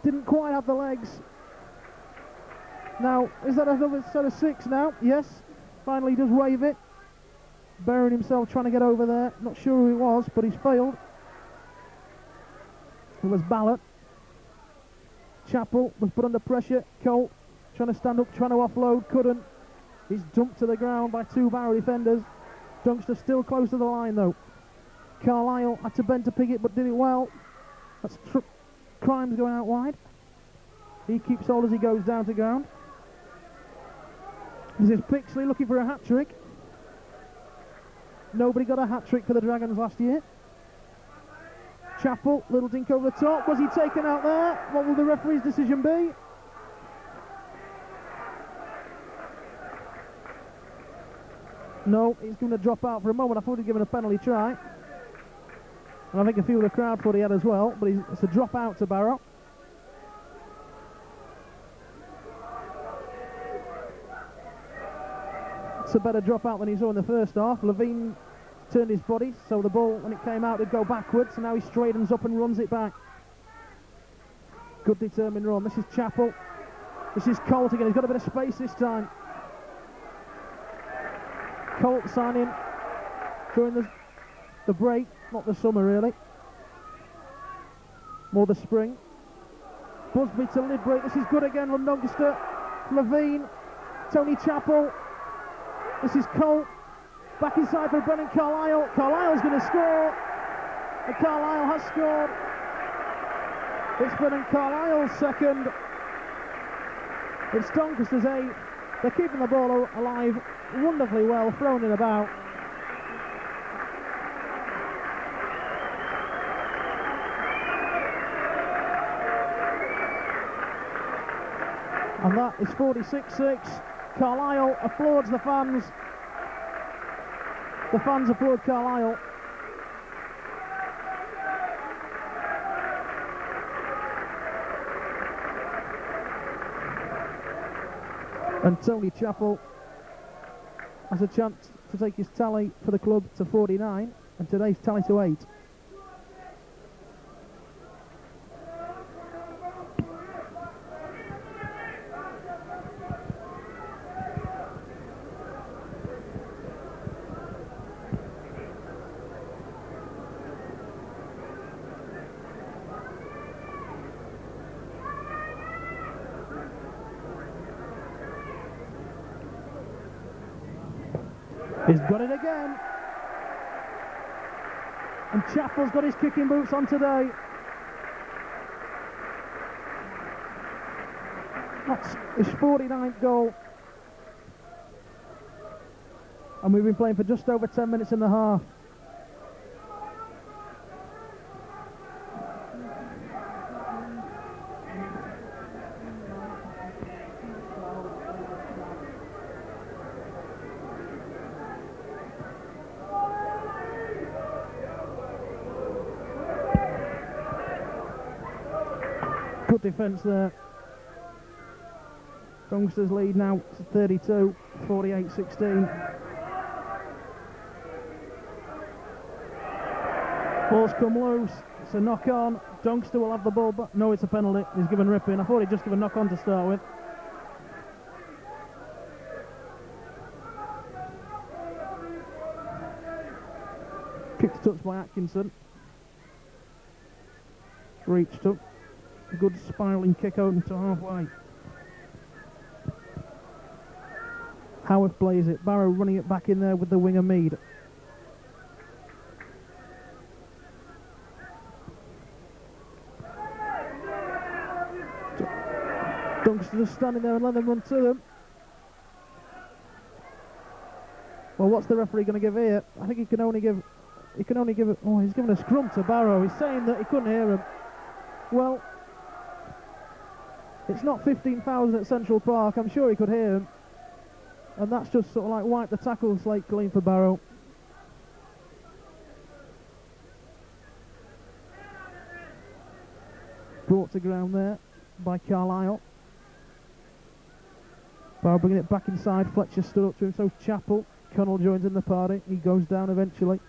Didn't quite have the legs. Now, is that another set of 6 now? Yes. Finally does wave it. Burying himself trying to get over there. Not sure who it was, but he's failed. It was Ballard. Chappell was put under pressure. Colt trying to stand up, trying to offload, couldn't. He's dumped to the ground by 2 Barrow defenders. Doncaster still close to the line though. Carlisle had to bend to pick it, but did it well. That's Crimes going out wide. He keeps hold as he goes down to ground. This is Pixley looking for a hat-trick. Nobody got a hat-trick for the Dragons last year. Chappell, little dink over the top. Was he taken out there? What will the referee's decision be? No, he's going to drop out for a moment. I thought he'd given a penalty try. And I think a few of the crowd thought he had as well, but it's a drop out to Barrow. It's a better drop out than he saw in the first half. Levine turned his body, so the ball, when it came out, would go backwards, and now he straightens up and runs it back. Good determined run. This is Chappell. This is Colt again. He's got a bit of space this time. Colt signing during the break, not the summer really, more the spring. Busby to Lidbury. This is good again from Doncaster. Levine, Tony Chappell. This is Colt. Back inside for Brennan Carlisle. Carlisle's going to score. And Carlisle has scored. It's Brennan Carlisle's second. It's Doncaster's 8. They're keeping the ball alive wonderfully well, thrown it about. And that is 46-6. Carlisle applauds the fans. The fans applaud Carlisle. And Tony Chappell has a chance to take his tally for the club to 49 and today's tally to 8. He's got it again. And Chappell's got his kicking boots on today. That's his 49th goal. And we've been playing for just over 10 minutes and a half. Good defence there. Doncaster's lead now to 32, 48-16. Ball's come loose. It's a knock on. Doncaster will have the ball back. No, it's a penalty. He's given Ripping. I thought he'd just give a knock on to start with. Kicked touch by Atkinson. Reached up. A good spiralling kick out into halfway. Howarth plays it. Barrow running it back in there with the winger Mead. Doncaster just standing there and let them run to them. Well, what's the referee going to give here? I think he can only give it. Oh, he's given a scrum to Barrow. He's saying that he couldn't hear him. Well, it's not 15,000 at Central Park. I'm sure he could hear him. And that's just sort of like wiped the tackle slate clean for Barrow. Brought to ground there by Carlisle. Barrow bringing it back inside. Fletcher stood up to him, so Chappell. Connell joins in the party. He goes down eventually.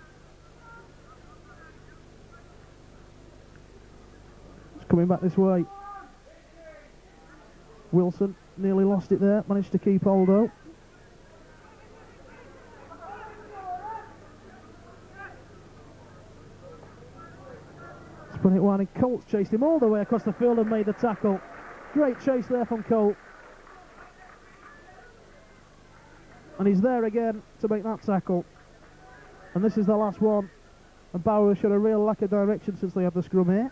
It's coming back this way. Wilson nearly lost it there. Managed to keep hold though. Spun it wide and Colt's chased him all the way across the field and made the tackle. Great chase there from Colt. And he's there again to make that tackle. And this is the last one. And Barrow showed a real lack of direction since they had the scrum here.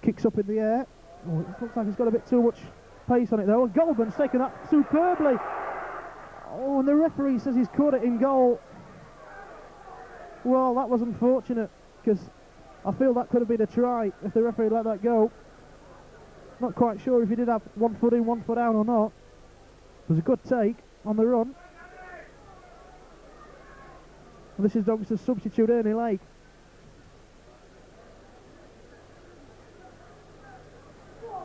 Kicks up in the air. Oh, it looks like he's got a bit too much pace on it though. And Goldman's taken that superbly. Oh, and the referee says he's caught it in goal. Well, that was unfortunate, because I feel that could have been a try if the referee let that go. Not quite sure if he did have 1 foot in, 1 foot out or not. It was a good take on the run. And this is Doncaster's substitute, Ernie Lake.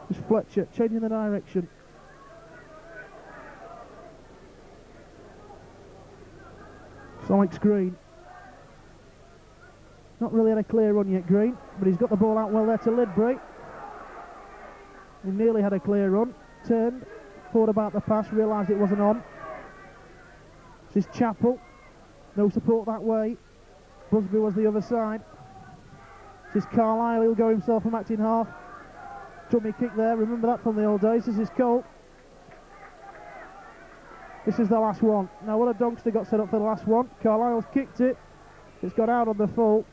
Just Fletcher changing the direction. Alex Green. Not really had a clear run yet, Green, but he's got the ball out well there to Lidbury. He nearly had a clear run. Turned, thought about the pass, realised it wasn't on. This is Chappell. No support that way. Busby was the other side. This is Carlisle, he'll go himself from acting half. Dummy kick there, remember that from the old days. This is Colt. This is the last one. Now what a Doncaster got set up for the last one. Carlisle's kicked it. It's got out on the full.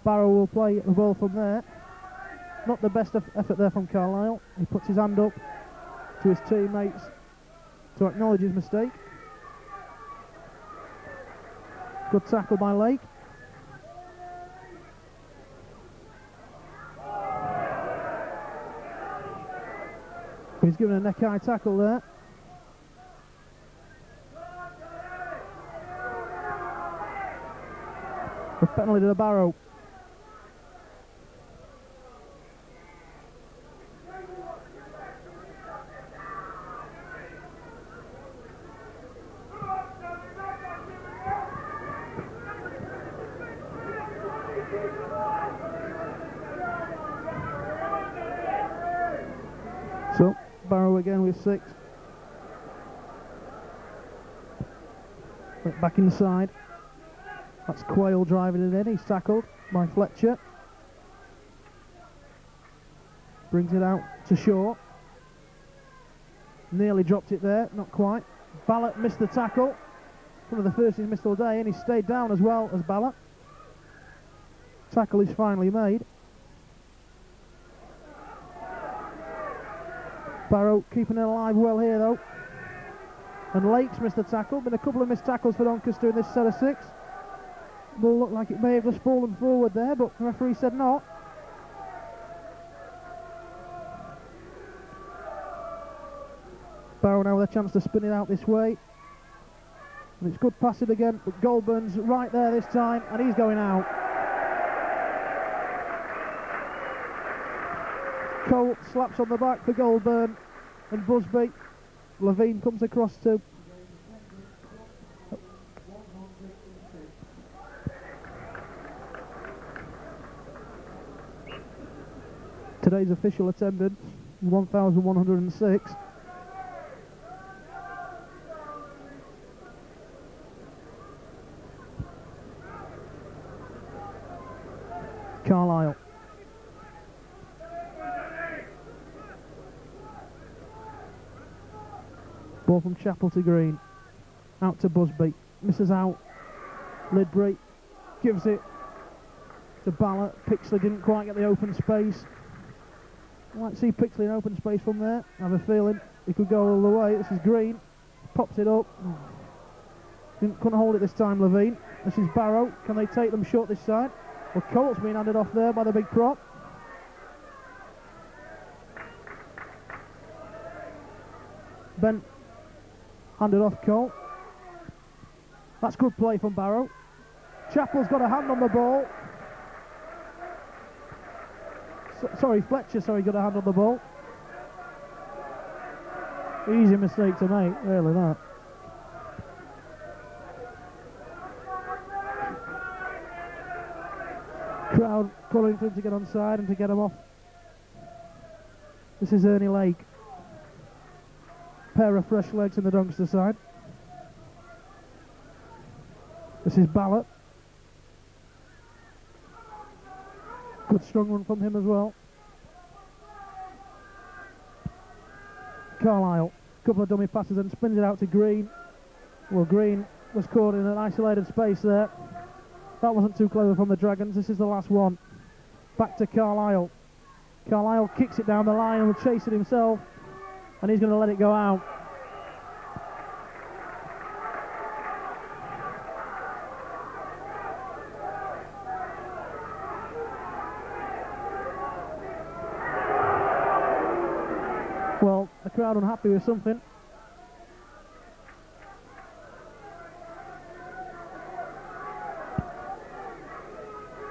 Barrow will play the ball from there. Not the best effort there from Carlisle. He puts his hand up to his teammates to acknowledge his mistake. Good tackle by Lake. He's given a neck-high tackle there. A penalty to the Barrow. So, Barrow again with 6. Back inside. That's Quayle driving it in. He's tackled by Fletcher. Brings it out to Shaw. Nearly dropped it there, not quite. Ballot missed the tackle. One of the first he's missed all day, and he stayed down as well as Ballot. Tackle is finally made. Barrow keeping it alive well here though. And Lakes missed the tackle. Been a couple of missed tackles for Doncaster in this set of 6. Ball looked like it may have just fallen forward there, but the referee said not. Barrow now with a chance to spin it out this way. And it's good passing again, but Goldburn's right there this time, and he's going out. Cole slaps on the back for Goldburn, and Busby. Levine comes across to... Today's official attendance, 1,106. Carlisle. Ball from Chapel to Green. Out to Busby. Misses out. Lidbury gives it to Ballot. Pixley didn't quite get the open space. I might see Pixley in open space from there. I have a feeling he could go all the way. This is Green. Pops it up. Couldn't hold it this time, Levine. This is Barrow. Can they take them short this side? Well, Colt's been handed off there by the big prop. Bent handed off Colt. That's good play from Barrow. Chappell's got a hand on the ball. Fletcher got a hand on the ball. Easy mistake to make, really, that. Crowd calling for him to get onside and to get him off. This is Ernie Lake. Pair of fresh legs in the Doncaster side. This is Ballot. Good strong run from him as well. Carlisle, couple of dummy passes and spins it out to Green. Well, Green was caught in an isolated space there. That wasn't too clever from the Dragons. This is the last one. Back to Carlisle. Carlisle kicks it down the line and will chase it himself, and he's going to let it go out. Well, the crowd unhappy with something.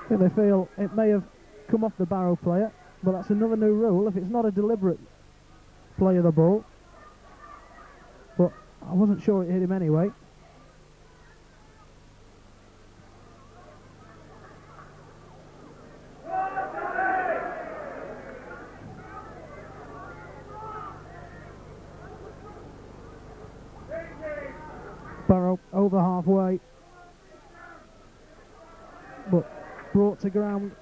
I think they feel it may have come off the Barrow player, but that's another new rule. If it's not a deliberate play of the ball, but I wasn't sure it hit him anyway. Barrow over halfway, but brought to ground,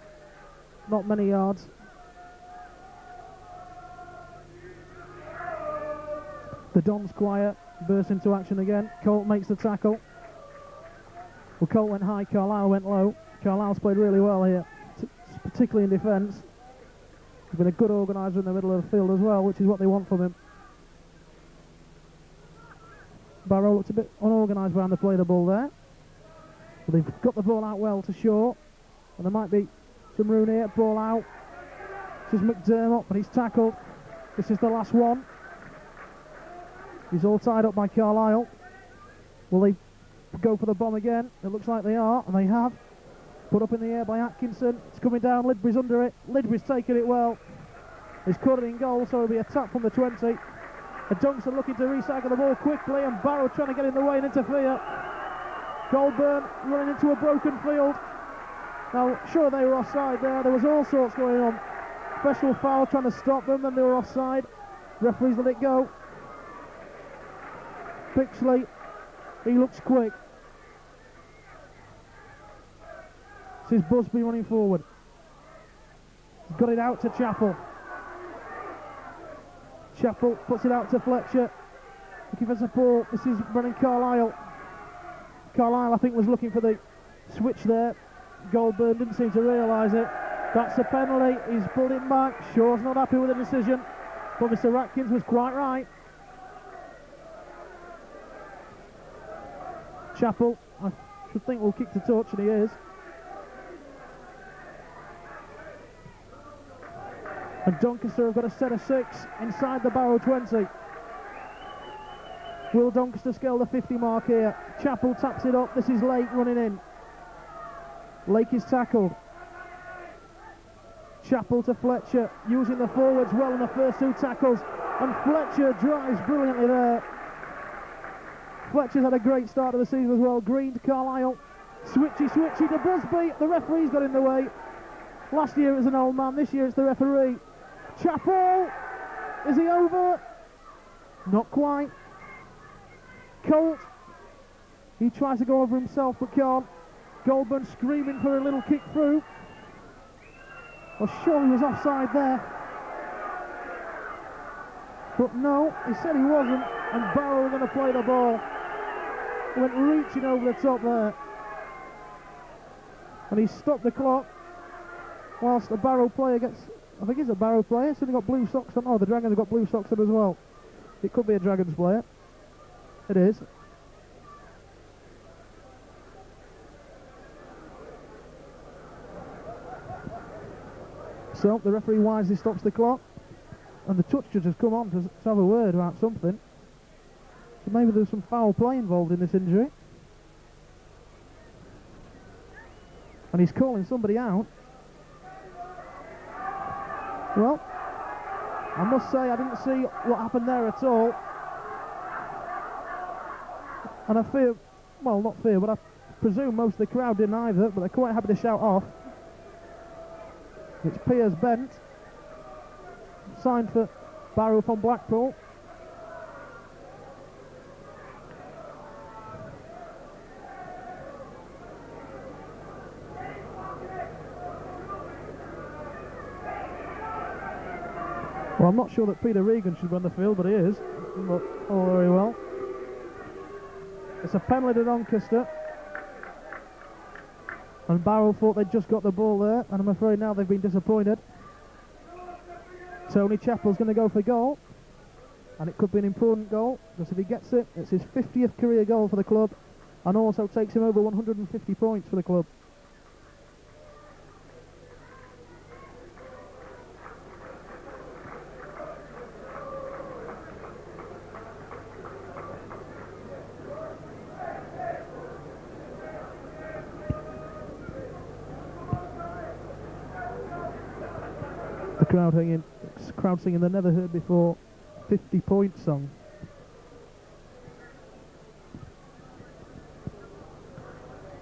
not many yards. The Dons choir burst into action again. Colt makes the tackle. Well, Colt went high, Carlisle went low. Carlisle's played really well here, particularly in defence. He's been a good organiser in the middle of the field as well, which is what they want from him. Barrow looks a bit unorganised behind the play of the ball there. But they've got the ball out well to Shaw. And there might be some room here. Ball out. This is McDermott, but he's tackled. This is the last one. He's all tied up by Carlisle. Will they go for the bomb again? It looks like they are, and they have. Put up in the air by Atkinson. It's coming down. Lidbury's under it. Lidbury's taking it well. He's caught it in goal, so it'll be a tap from the 20. And Doncaster looking to recycle the ball quickly, and Barrow trying to get in the way and interfere. Goldburn running into a broken field. Now, sure, they were offside there. There was all sorts going on. Professional foul trying to stop them, then they were offside. Referees let it go. Pixley, he looks quick. This is Busby running forward. He's got it out to Chappell. Chappell puts it out to Fletcher. Looking for support. This is Brennan Carlisle. Carlisle, I think, was looking for the switch there. Goldburn didn't seem to realise it. That's a penalty. He's pulled it back. Shaw's not happy with the decision, but Mr. Ratkins was quite right. Chappell, I should think, will kick to touch, and he is. And Doncaster have got a set of 6 inside the Barrow 20. Will Doncaster scale the 50 mark here? Chappell taps it up. This is Lake running in. Lake is tackled. Chappell to Fletcher, using the forwards well in the first 2 tackles, and Fletcher drives brilliantly there. Fletcher's had a great start to the season as well. Green to Carlisle, switchy to Busby. The referee's got in the way. Last year it was an old man, this year it's the referee. Chappell, is he over? Not quite. Colt, he tries to go over himself but can't. Goldburn screaming for a little kick through. Well, sure he was offside there, but no, he said he wasn't, and Barrow were going to play the ball. He went reaching over the top there, and he stopped the clock whilst the Barrow player gets, I think he's a Barrow player, so they got blue socks on. Oh, the Dragons have got blue socks on as well. It could be a Dragons player. It is. So the referee wisely stops the clock, and the touch judge has come on to have a word about something. So maybe there's some foul play involved in this injury. And he's calling somebody out. Well, I must say I didn't see what happened there at all. And I fear, well, not fear, but I presume most of the crowd didn't either, but they're quite happy to shout off. It's Piers Bent, signed for Barrow from Blackpool. Well, I'm not sure that Peter Regan should be on the field, but he is. But all very well. It's a penalty to Doncaster. And Barrow thought they'd just got the ball there, and I'm afraid now they've been disappointed. Tony Chappell's going to go for goal, and it could be an important goal, because if he gets it, it's his 50th career goal for the club, and also takes him over 150 points for the club. Crowd singing the never heard before 50-point song.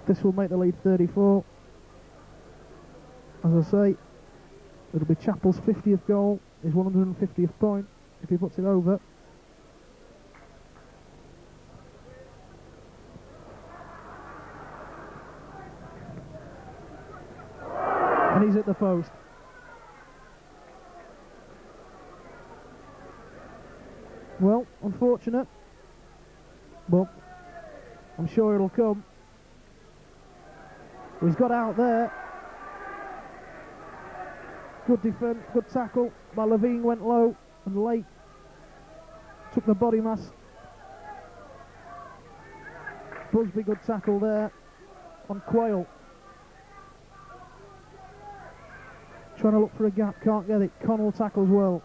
This will make the lead 34. As I say, it'll be Chappell's 50th goal, his 150th point, if he puts it over. And he's at the post. Well, unfortunate, but I'm sure it'll come. He's got out there. Good defence, good tackle by Levine, went low, and Lake took the body mass. Busby, good tackle there on Quayle. Trying to look for a gap, can't get it. Connell tackles well.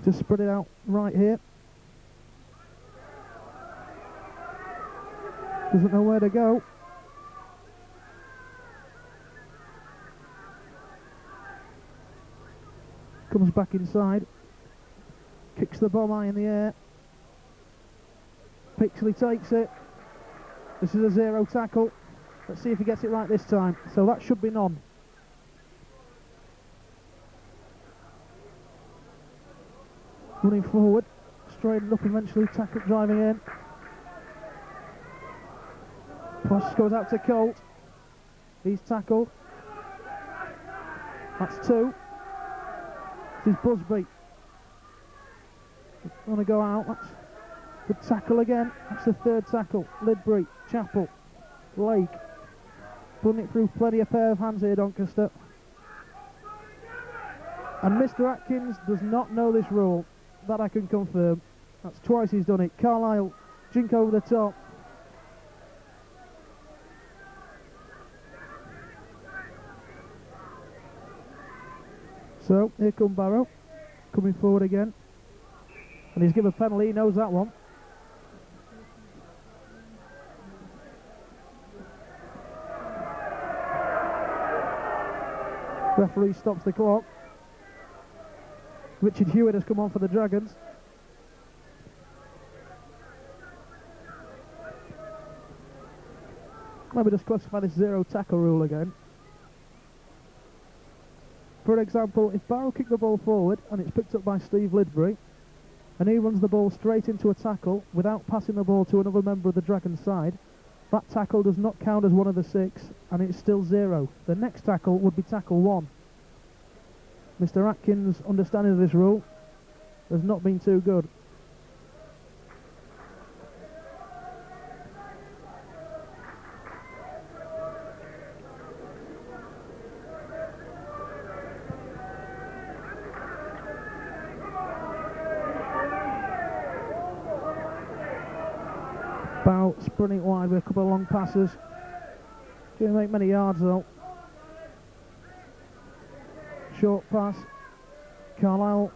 Just spread it out right here. Doesn't know where to go. Comes back inside. Kicks the bomb high in the air. Pixley takes it. This is a 0 tackle. Let's see if he gets it right this time. So that should be none. Running forward, straightened up eventually, tackle driving in. Pass goes out to Colt. He's tackled. That's 2. This is Busby. Want to go out. That's good tackle again. That's the 3rd tackle. Lidbury, Chapel, Lake. Putting it through plenty of pair of hands here, Doncaster. And Mr. Atkins does not know this rule. That I can confirm. That's twice he's done it. Carlisle, jink over the top. So, here come Barrow. Coming forward again. And he's given a penalty, he knows that one. Referee stops the clock. Richard Hewitt has come on for the Dragons. Let me just classify this 0 tackle rule again. For example, if Barrow kicked the ball forward and it's picked up by Steve Lidbury, and he runs the ball straight into a tackle without passing the ball to another member of the Dragons side, that tackle does not count as one of the 6, and it's still 0. The next tackle would be tackle 1. Mr. Atkins' understanding of this rule has not been too good. Barrow sprinting wide with a couple of long passes. Didn't make many yards though. Short pass. Carlisle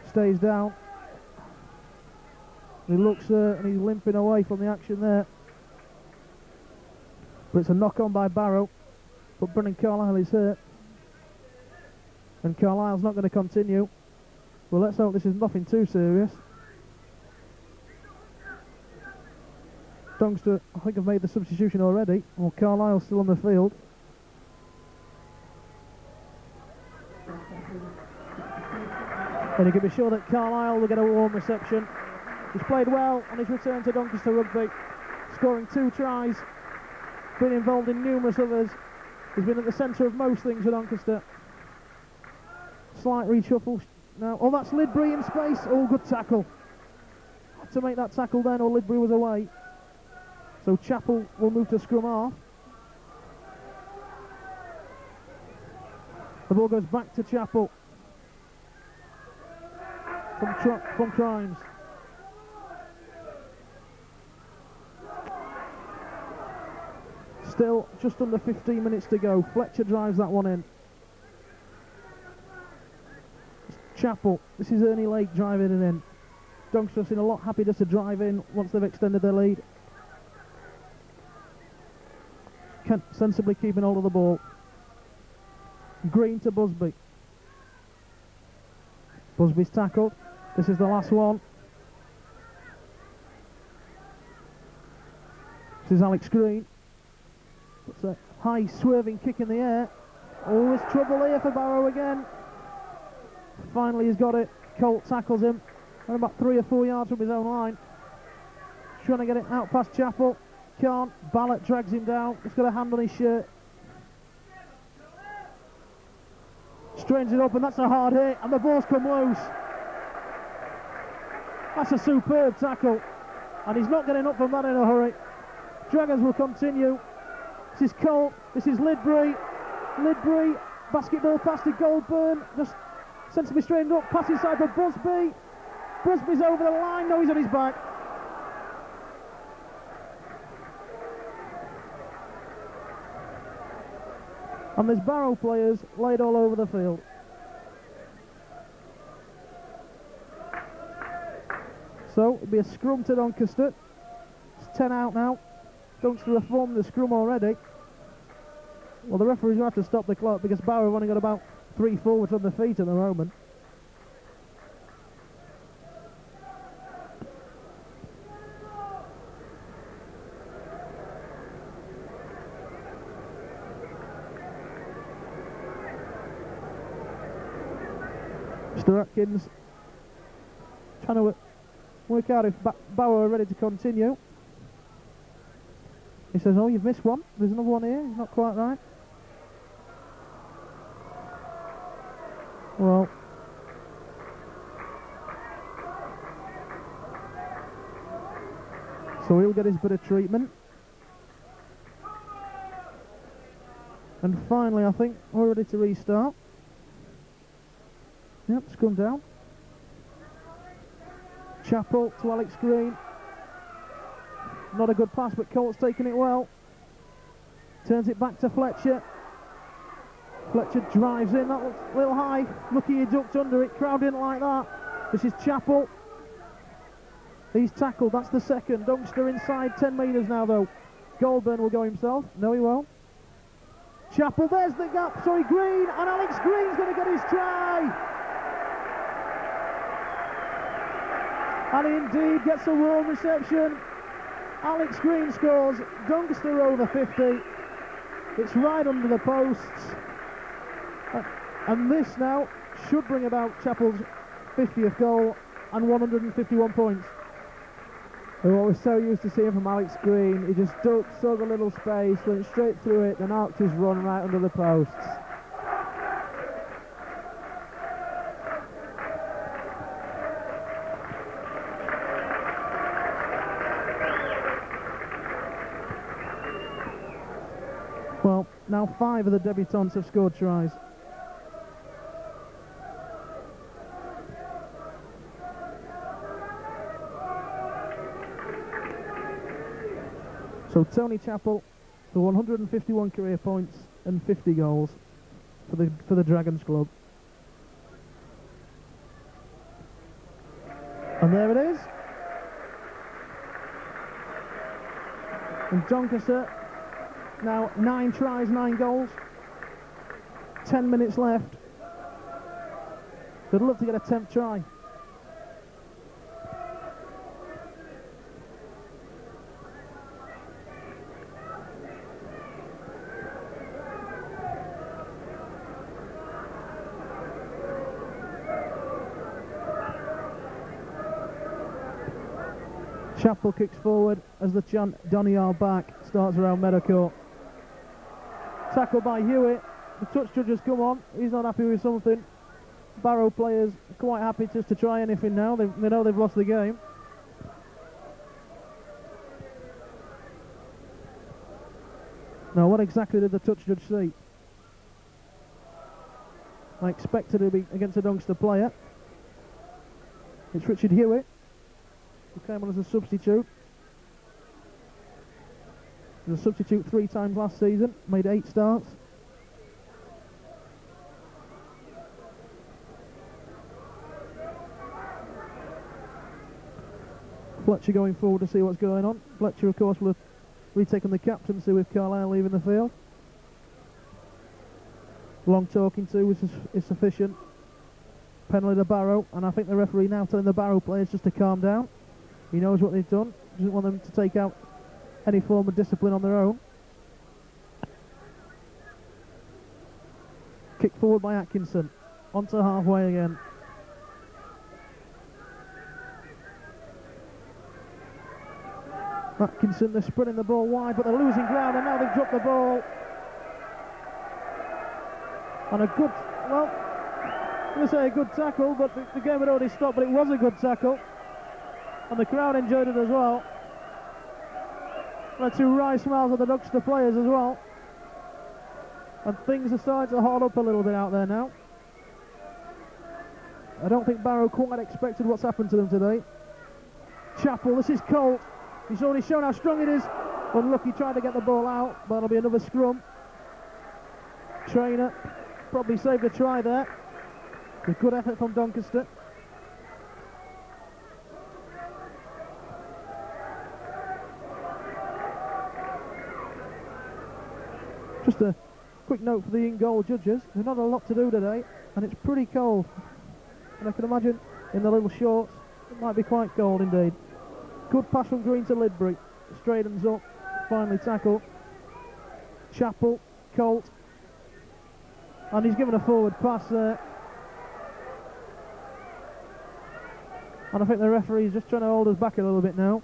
stays down. He looks and he's limping away from the action there. But it's a knock on by Barrow. But Brendan Carlisle is hurt. And Carlisle's not going to continue. Well, let's hope this is nothing too serious. Doncaster, I think, have made the substitution already. Well, Carlisle's still on the field. And you can be sure that Carlisle will get a warm reception. He's played well on his return to Doncaster Rugby, scoring 2 tries, been involved in numerous others. He's been at the centre of most things with Doncaster. Slight reshuffle now. Oh, that's Lidbury in space. Oh, good tackle. Had to make that tackle then, or Lidbury was away. So Chapel will move to scrum half. The ball goes back to Chapel. From Crimes. Still just under 15 minutes to go. Fletcher drives that one in. Chapel. This is Ernie Lake driving it in. Doncaster seem a lot happy just to drive in once they've extended their lead. Sensibly keeping hold of the ball. Green to Busby. Busby's tackled. This is the last one. This is Alex Green. It's a high swerving kick in the air. Oh, there's trouble here for Barrow again. Finally he's got it. Colt tackles him. And about 3 or 4 yards from his own line. Trying to get it out past Chapel. Can't. Ballot drags him down. He's got a hand on his shirt. Strains it up, and that's a hard hit, and the ball's come loose. That's a superb tackle, and he's not getting up from that in a hurry. Dragons will continue. This is Colt, this is Lidbury. Lidbury, basketball pass to Goldburn, just sensibly straightened up, pass inside for Busby. Busby's over the line, no, he's on his back. And there's Barrow players laid all over the field. So it'll be a scrum to Doncaster. It's 10 out now. Doncaster have formed the scrum already. Well, the referees will have to stop the clock because Barrow have only got about 3 forwards on their feet at the moment. Mr. Atkins trying to work out if Barrow are ready to continue. He says, oh, you've missed one. There's another one here. He's not quite right. Well, so he'll get his bit of treatment. And finally, I think we're ready to restart. Yep, it's come down. Chappell to Alex Green. Not a good pass, but Colt's taking it well. Turns it back to Fletcher. Fletcher drives in. That looks a little high. Lucky he ducked under it. Crowd didn't like that. This is Chappell. He's tackled. That's the second. Doncaster inside 10 metres now, though. Goldburn will go himself. No, he won't. Chappell, there's the gap. Sorry, Green. And Alex Green's going to get his try. And he indeed gets a warm reception. Alex Green scores. Doncaster over 50. It's right under the posts. And this now should bring about Chappell's 50th goal and 151 points. And what we're so used to seeing from Alex Green, he just ducked, saw the little space, went straight through it, then arced his run right under the posts. Well, now 5 of the debutants have scored tries. So Tony Chappell, the 151 career points and 50 goals for the Dragons club. And there it is. And Doncaster, now 9 tries, 9 goals. 10 minutes left. They'd love to get a 10th try. Chappell kicks forward as the chant Donny are back starts around Meadowcourt. Tackle by Hewitt. The touch judge has come on. He's not happy with something. Barrow players are quite happy just to try anything now. They know they've lost the game. Now, what exactly did the touch judge see? I expected it to be against a Doncaster player. It's Richard Hewitt, who came on as a substitute. He was a substitute 3 times last season, made 8 starts. Fletcher going forward to see what's going on. Fletcher, of course, will have retaken the captaincy with Carlisle leaving the field. Long talking to is sufficient. Penalty to Barrow, and I think the referee now telling the Barrow players just to calm down. He knows what they've done. Doesn't want them to take out any form of discipline on their own. Kick forward by Atkinson. Onto halfway again. Atkinson, they're spreading the ball wide, but they're losing ground, and now they've dropped the ball. And a good, well, I'm going to say a good tackle, but the game had already stopped, but it was a good tackle. And the crowd enjoyed it as well. And 2 wry smiles of the Doncaster players as well. And things are starting to hold up a little bit out there now. I don't think Barrow quite expected what's happened to them today. Chappell, this is Colt. He's already shown how strong it is. Unlucky trying to get the ball out, but it'll be another scrum. Trainer probably saved a try there. A good effort from Doncaster. Just a quick note for the in-goal judges. There's not a lot to do today, and it's pretty cold. And I can imagine in the little shorts, it might be quite cold indeed. Good pass from Green to Lidbury. Straightens up, finally tackled. Chappell, Colt. And he's given a forward pass there. And I think the referee's just trying to hold us back a little bit now.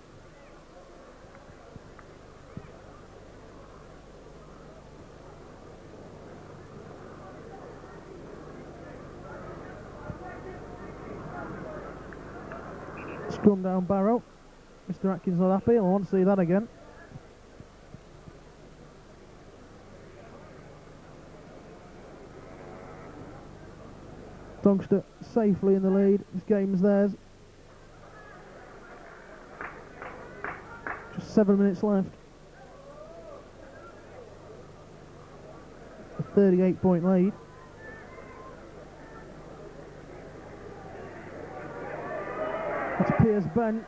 Scrum down Barrow. Mr. Atkins not happy, I want to see that again. Doncaster safely in the lead. This game's theirs. Just 7 minutes left. A 38-point lead. That's Piers Bent.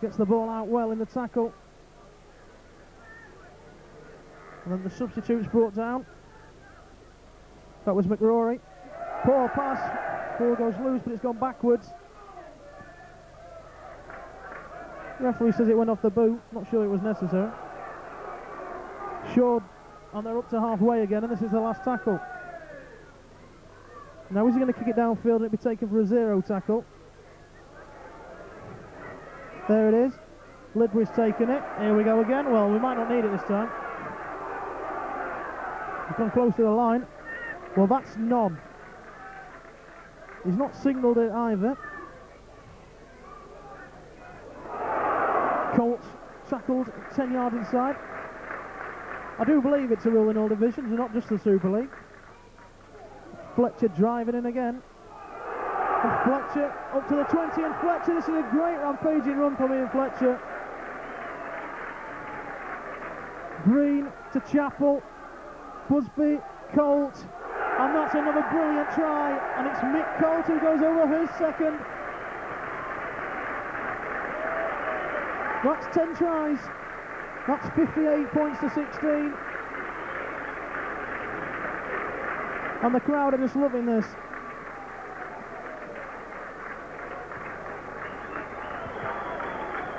Gets the ball out well in the tackle. And then the substitutes brought down. That was McRory. Poor pass. Ball goes loose, but it's gone backwards. The referee says it went off the boot. Not sure it was necessary. Short, and they're up to halfway again, and this is the last tackle. Now is he going to kick it downfield and it'll be taken for a zero tackle? There it is. Lidbury's taken it. Here we go again. Well, we might not need it this time. He's gone close to the line. Well, that's none. He's not signalled it either. Colts tackled 10 yards inside. I do believe it's a rule in all divisions and not just the Super League. Fletcher driving in again. And Fletcher up to the 20, and Fletcher, this is a great rampaging run from Ian Fletcher. Green to Chappell, Busby, Colt, and that's another brilliant try, and it's Mick Colt who goes over his second. That's 10 tries, that's 58 points to 16, and the crowd are just loving this.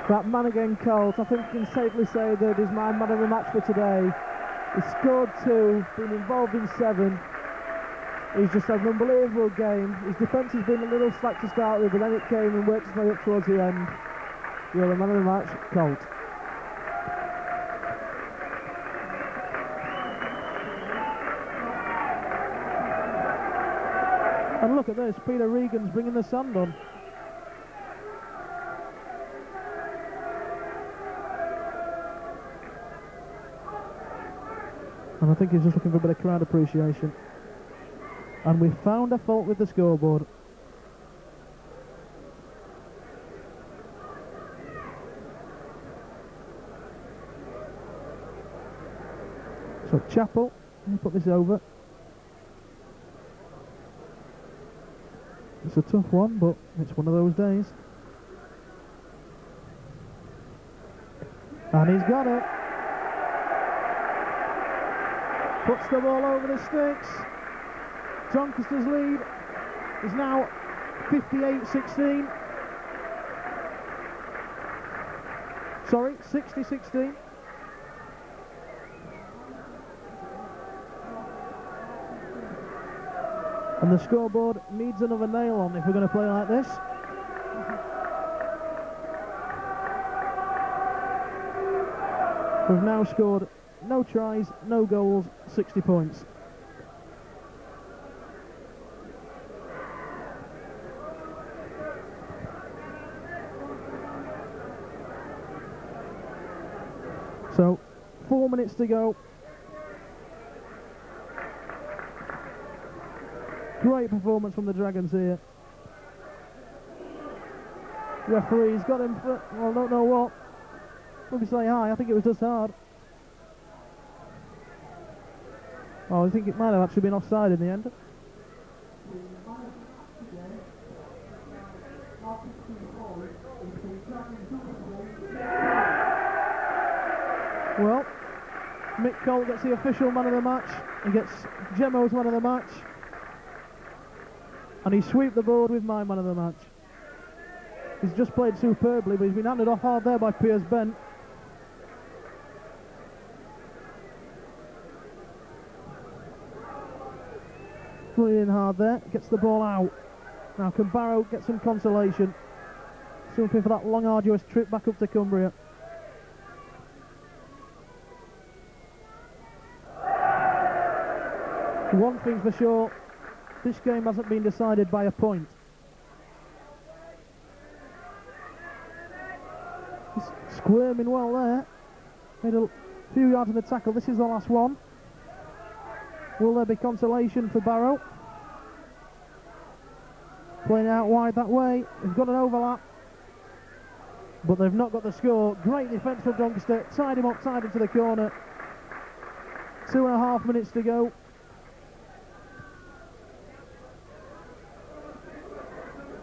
That man again, Colt, I think we can safely say that he's my man of the match for today. He's scored 2, been involved in 7. He's just had an unbelievable game. His defence has been a little slack to start with, but then it came and worked its way up towards the end. You're the man of the match, Colt. And look at this, Peter Regan's bringing the sand on. And I think he's just looking for a bit of crowd appreciation. And we found a fault with the scoreboard. So Chappell, let me put this over. It's a tough one, but it's one of those days. And he's got it. Puts the ball over the sticks. Doncaster's lead is now 58-16. Sorry, 60-16. And the scoreboard needs another nail on if we're going to play like this. We've now scored no tries, no goals, 60 points. So, 4 minutes to go. Great performance from the Dragons here. Referee's got him for, well, I don't know what. Let me say hi, I think it was just hard. Oh, I think it might have actually been offside in the end. Well, Mick Colt gets the official man of the match. He gets Gemmo's man of the match. And he swept the board with my man of the match. He's just played superbly, but he's been handed off hard there by Piers Bent. Running in hard there, gets the ball out. Now can Barrow get some consolation? Something for that long, arduous trip back up to Cumbria. One thing's for sure, this game hasn't been decided by a point. He's squirming well there. Made a few yards in the tackle. This is the last one. Will there be consolation for Barrow? Playing out wide that way. They've got an overlap, but they've not got the score. Great defence from Doncaster. Tied him up, tied him to the corner. 2.5 minutes to go.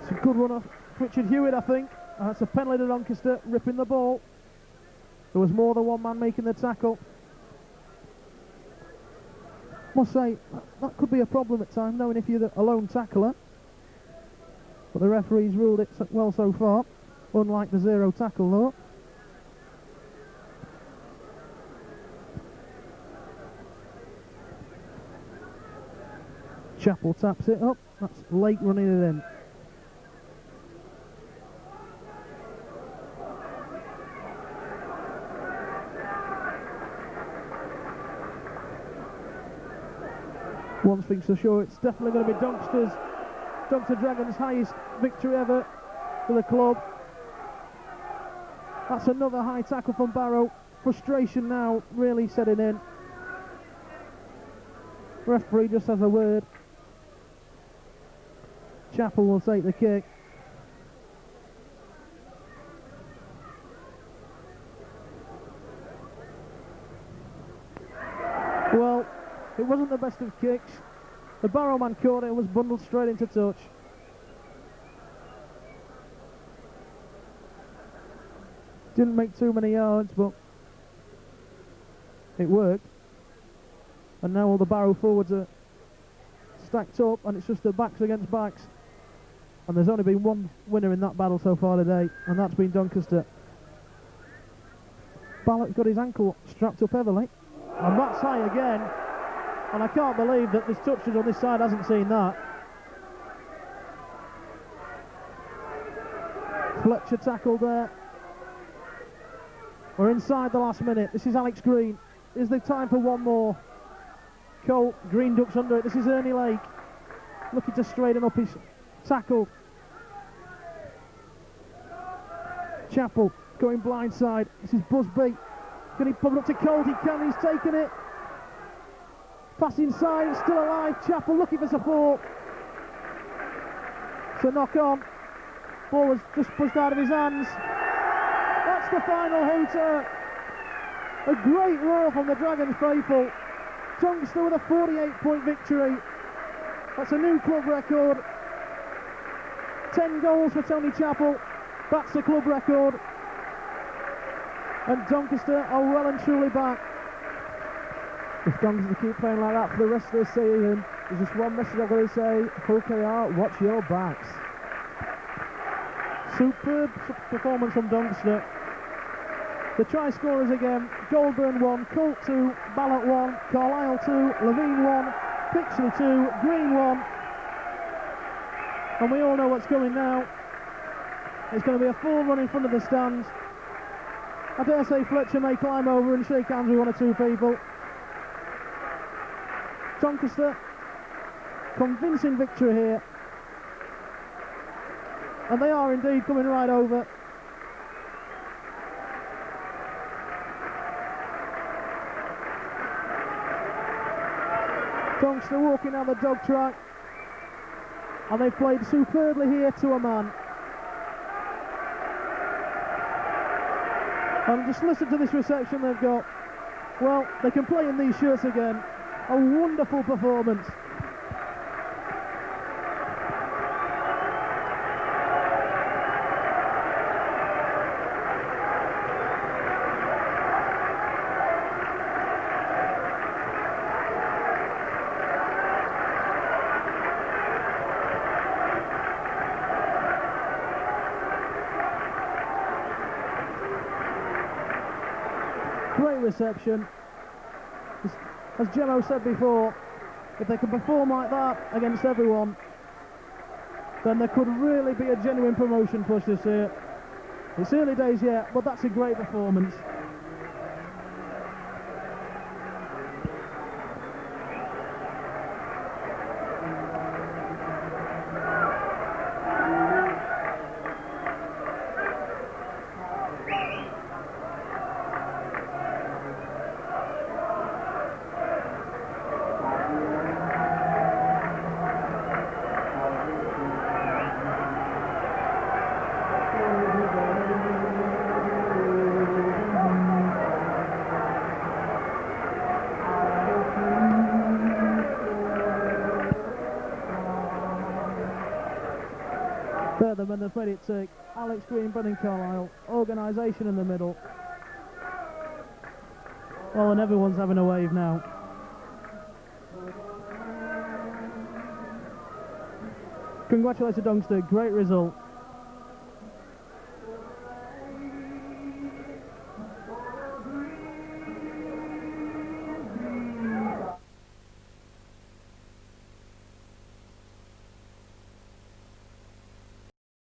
It's a good run off Richard Hewitt, I think. That's a penalty to Doncaster, ripping the ball. There was more than one man making the tackle. Must say, that could be a problem at times, knowing if you're a lone tackler. But the referee's ruled it well so far, unlike the zero tackle though. Chappell taps it up. That's Lake running it in. One thing's for sure, it's definitely going to be Doncaster Dragons' highest victory ever for the club. That's another high tackle from Barrow. Frustration now really setting in. Referee just has a word. Chappell will take the kick. Well, it wasn't the best of kicks. The Barrow man caught it and was bundled straight into touch. Didn't make too many yards, but it worked. And now all the Barrow forwards are stacked up, and it's just the backs against backs. And there's only been one winner in that battle so far today, and that's been Doncaster. Ballott's got his ankle strapped up heavily, and that's high again. And I can't believe that this touches on this side hasn't seen that. Fletcher tackled there. We're inside the last minute. This is Alex Green. Is there time for one more? Cole Green ducks under it. This is Ernie Lake looking to straighten up his tackle. Chappell going blindside. This is Busby. Can he pump it up to Cole? He can. He's taken it. Pass inside, it's still alive. Chappell looking for support. It's a knock on. Ball was just pushed out of his hands. That's the final hooter. A great roar from the Dragons faithful. Doncaster with a 48-point victory. That's a new club record. 10 goals for Tony Chappell. That's the club record. And Doncaster are well and truly back. If Doncaster keep playing like that for the rest of the season, there's just one message I've got to say: OKR, watch your backs. Superb performance from Doncaster. The try scorers again: Goldburn 1, Colt 2, Ballot 1, Carlisle 2, Levine 1, Pixley 2, Green 1. And we all know what's coming now. It's going to be a full run in front of the stands. I dare say Fletcher may climb over and shake hands with one or two people. Doncaster, convincing victory here. And they are indeed coming right over. Doncaster walking down the dog track. And they've played superbly here to a man. And just listen to this reception they've got. Well, they can play in these shirts again. A wonderful performance. Great reception. As Gemmo said before, if they can perform like that against everyone, then there could really be a genuine promotion push this year. It's early days yet, but that's a great performance. Further than the credit to Alex Green, Brendan Carlisle, organisation in the middle. Oh, and everyone's having a wave now. Congratulations Doncaster, great result.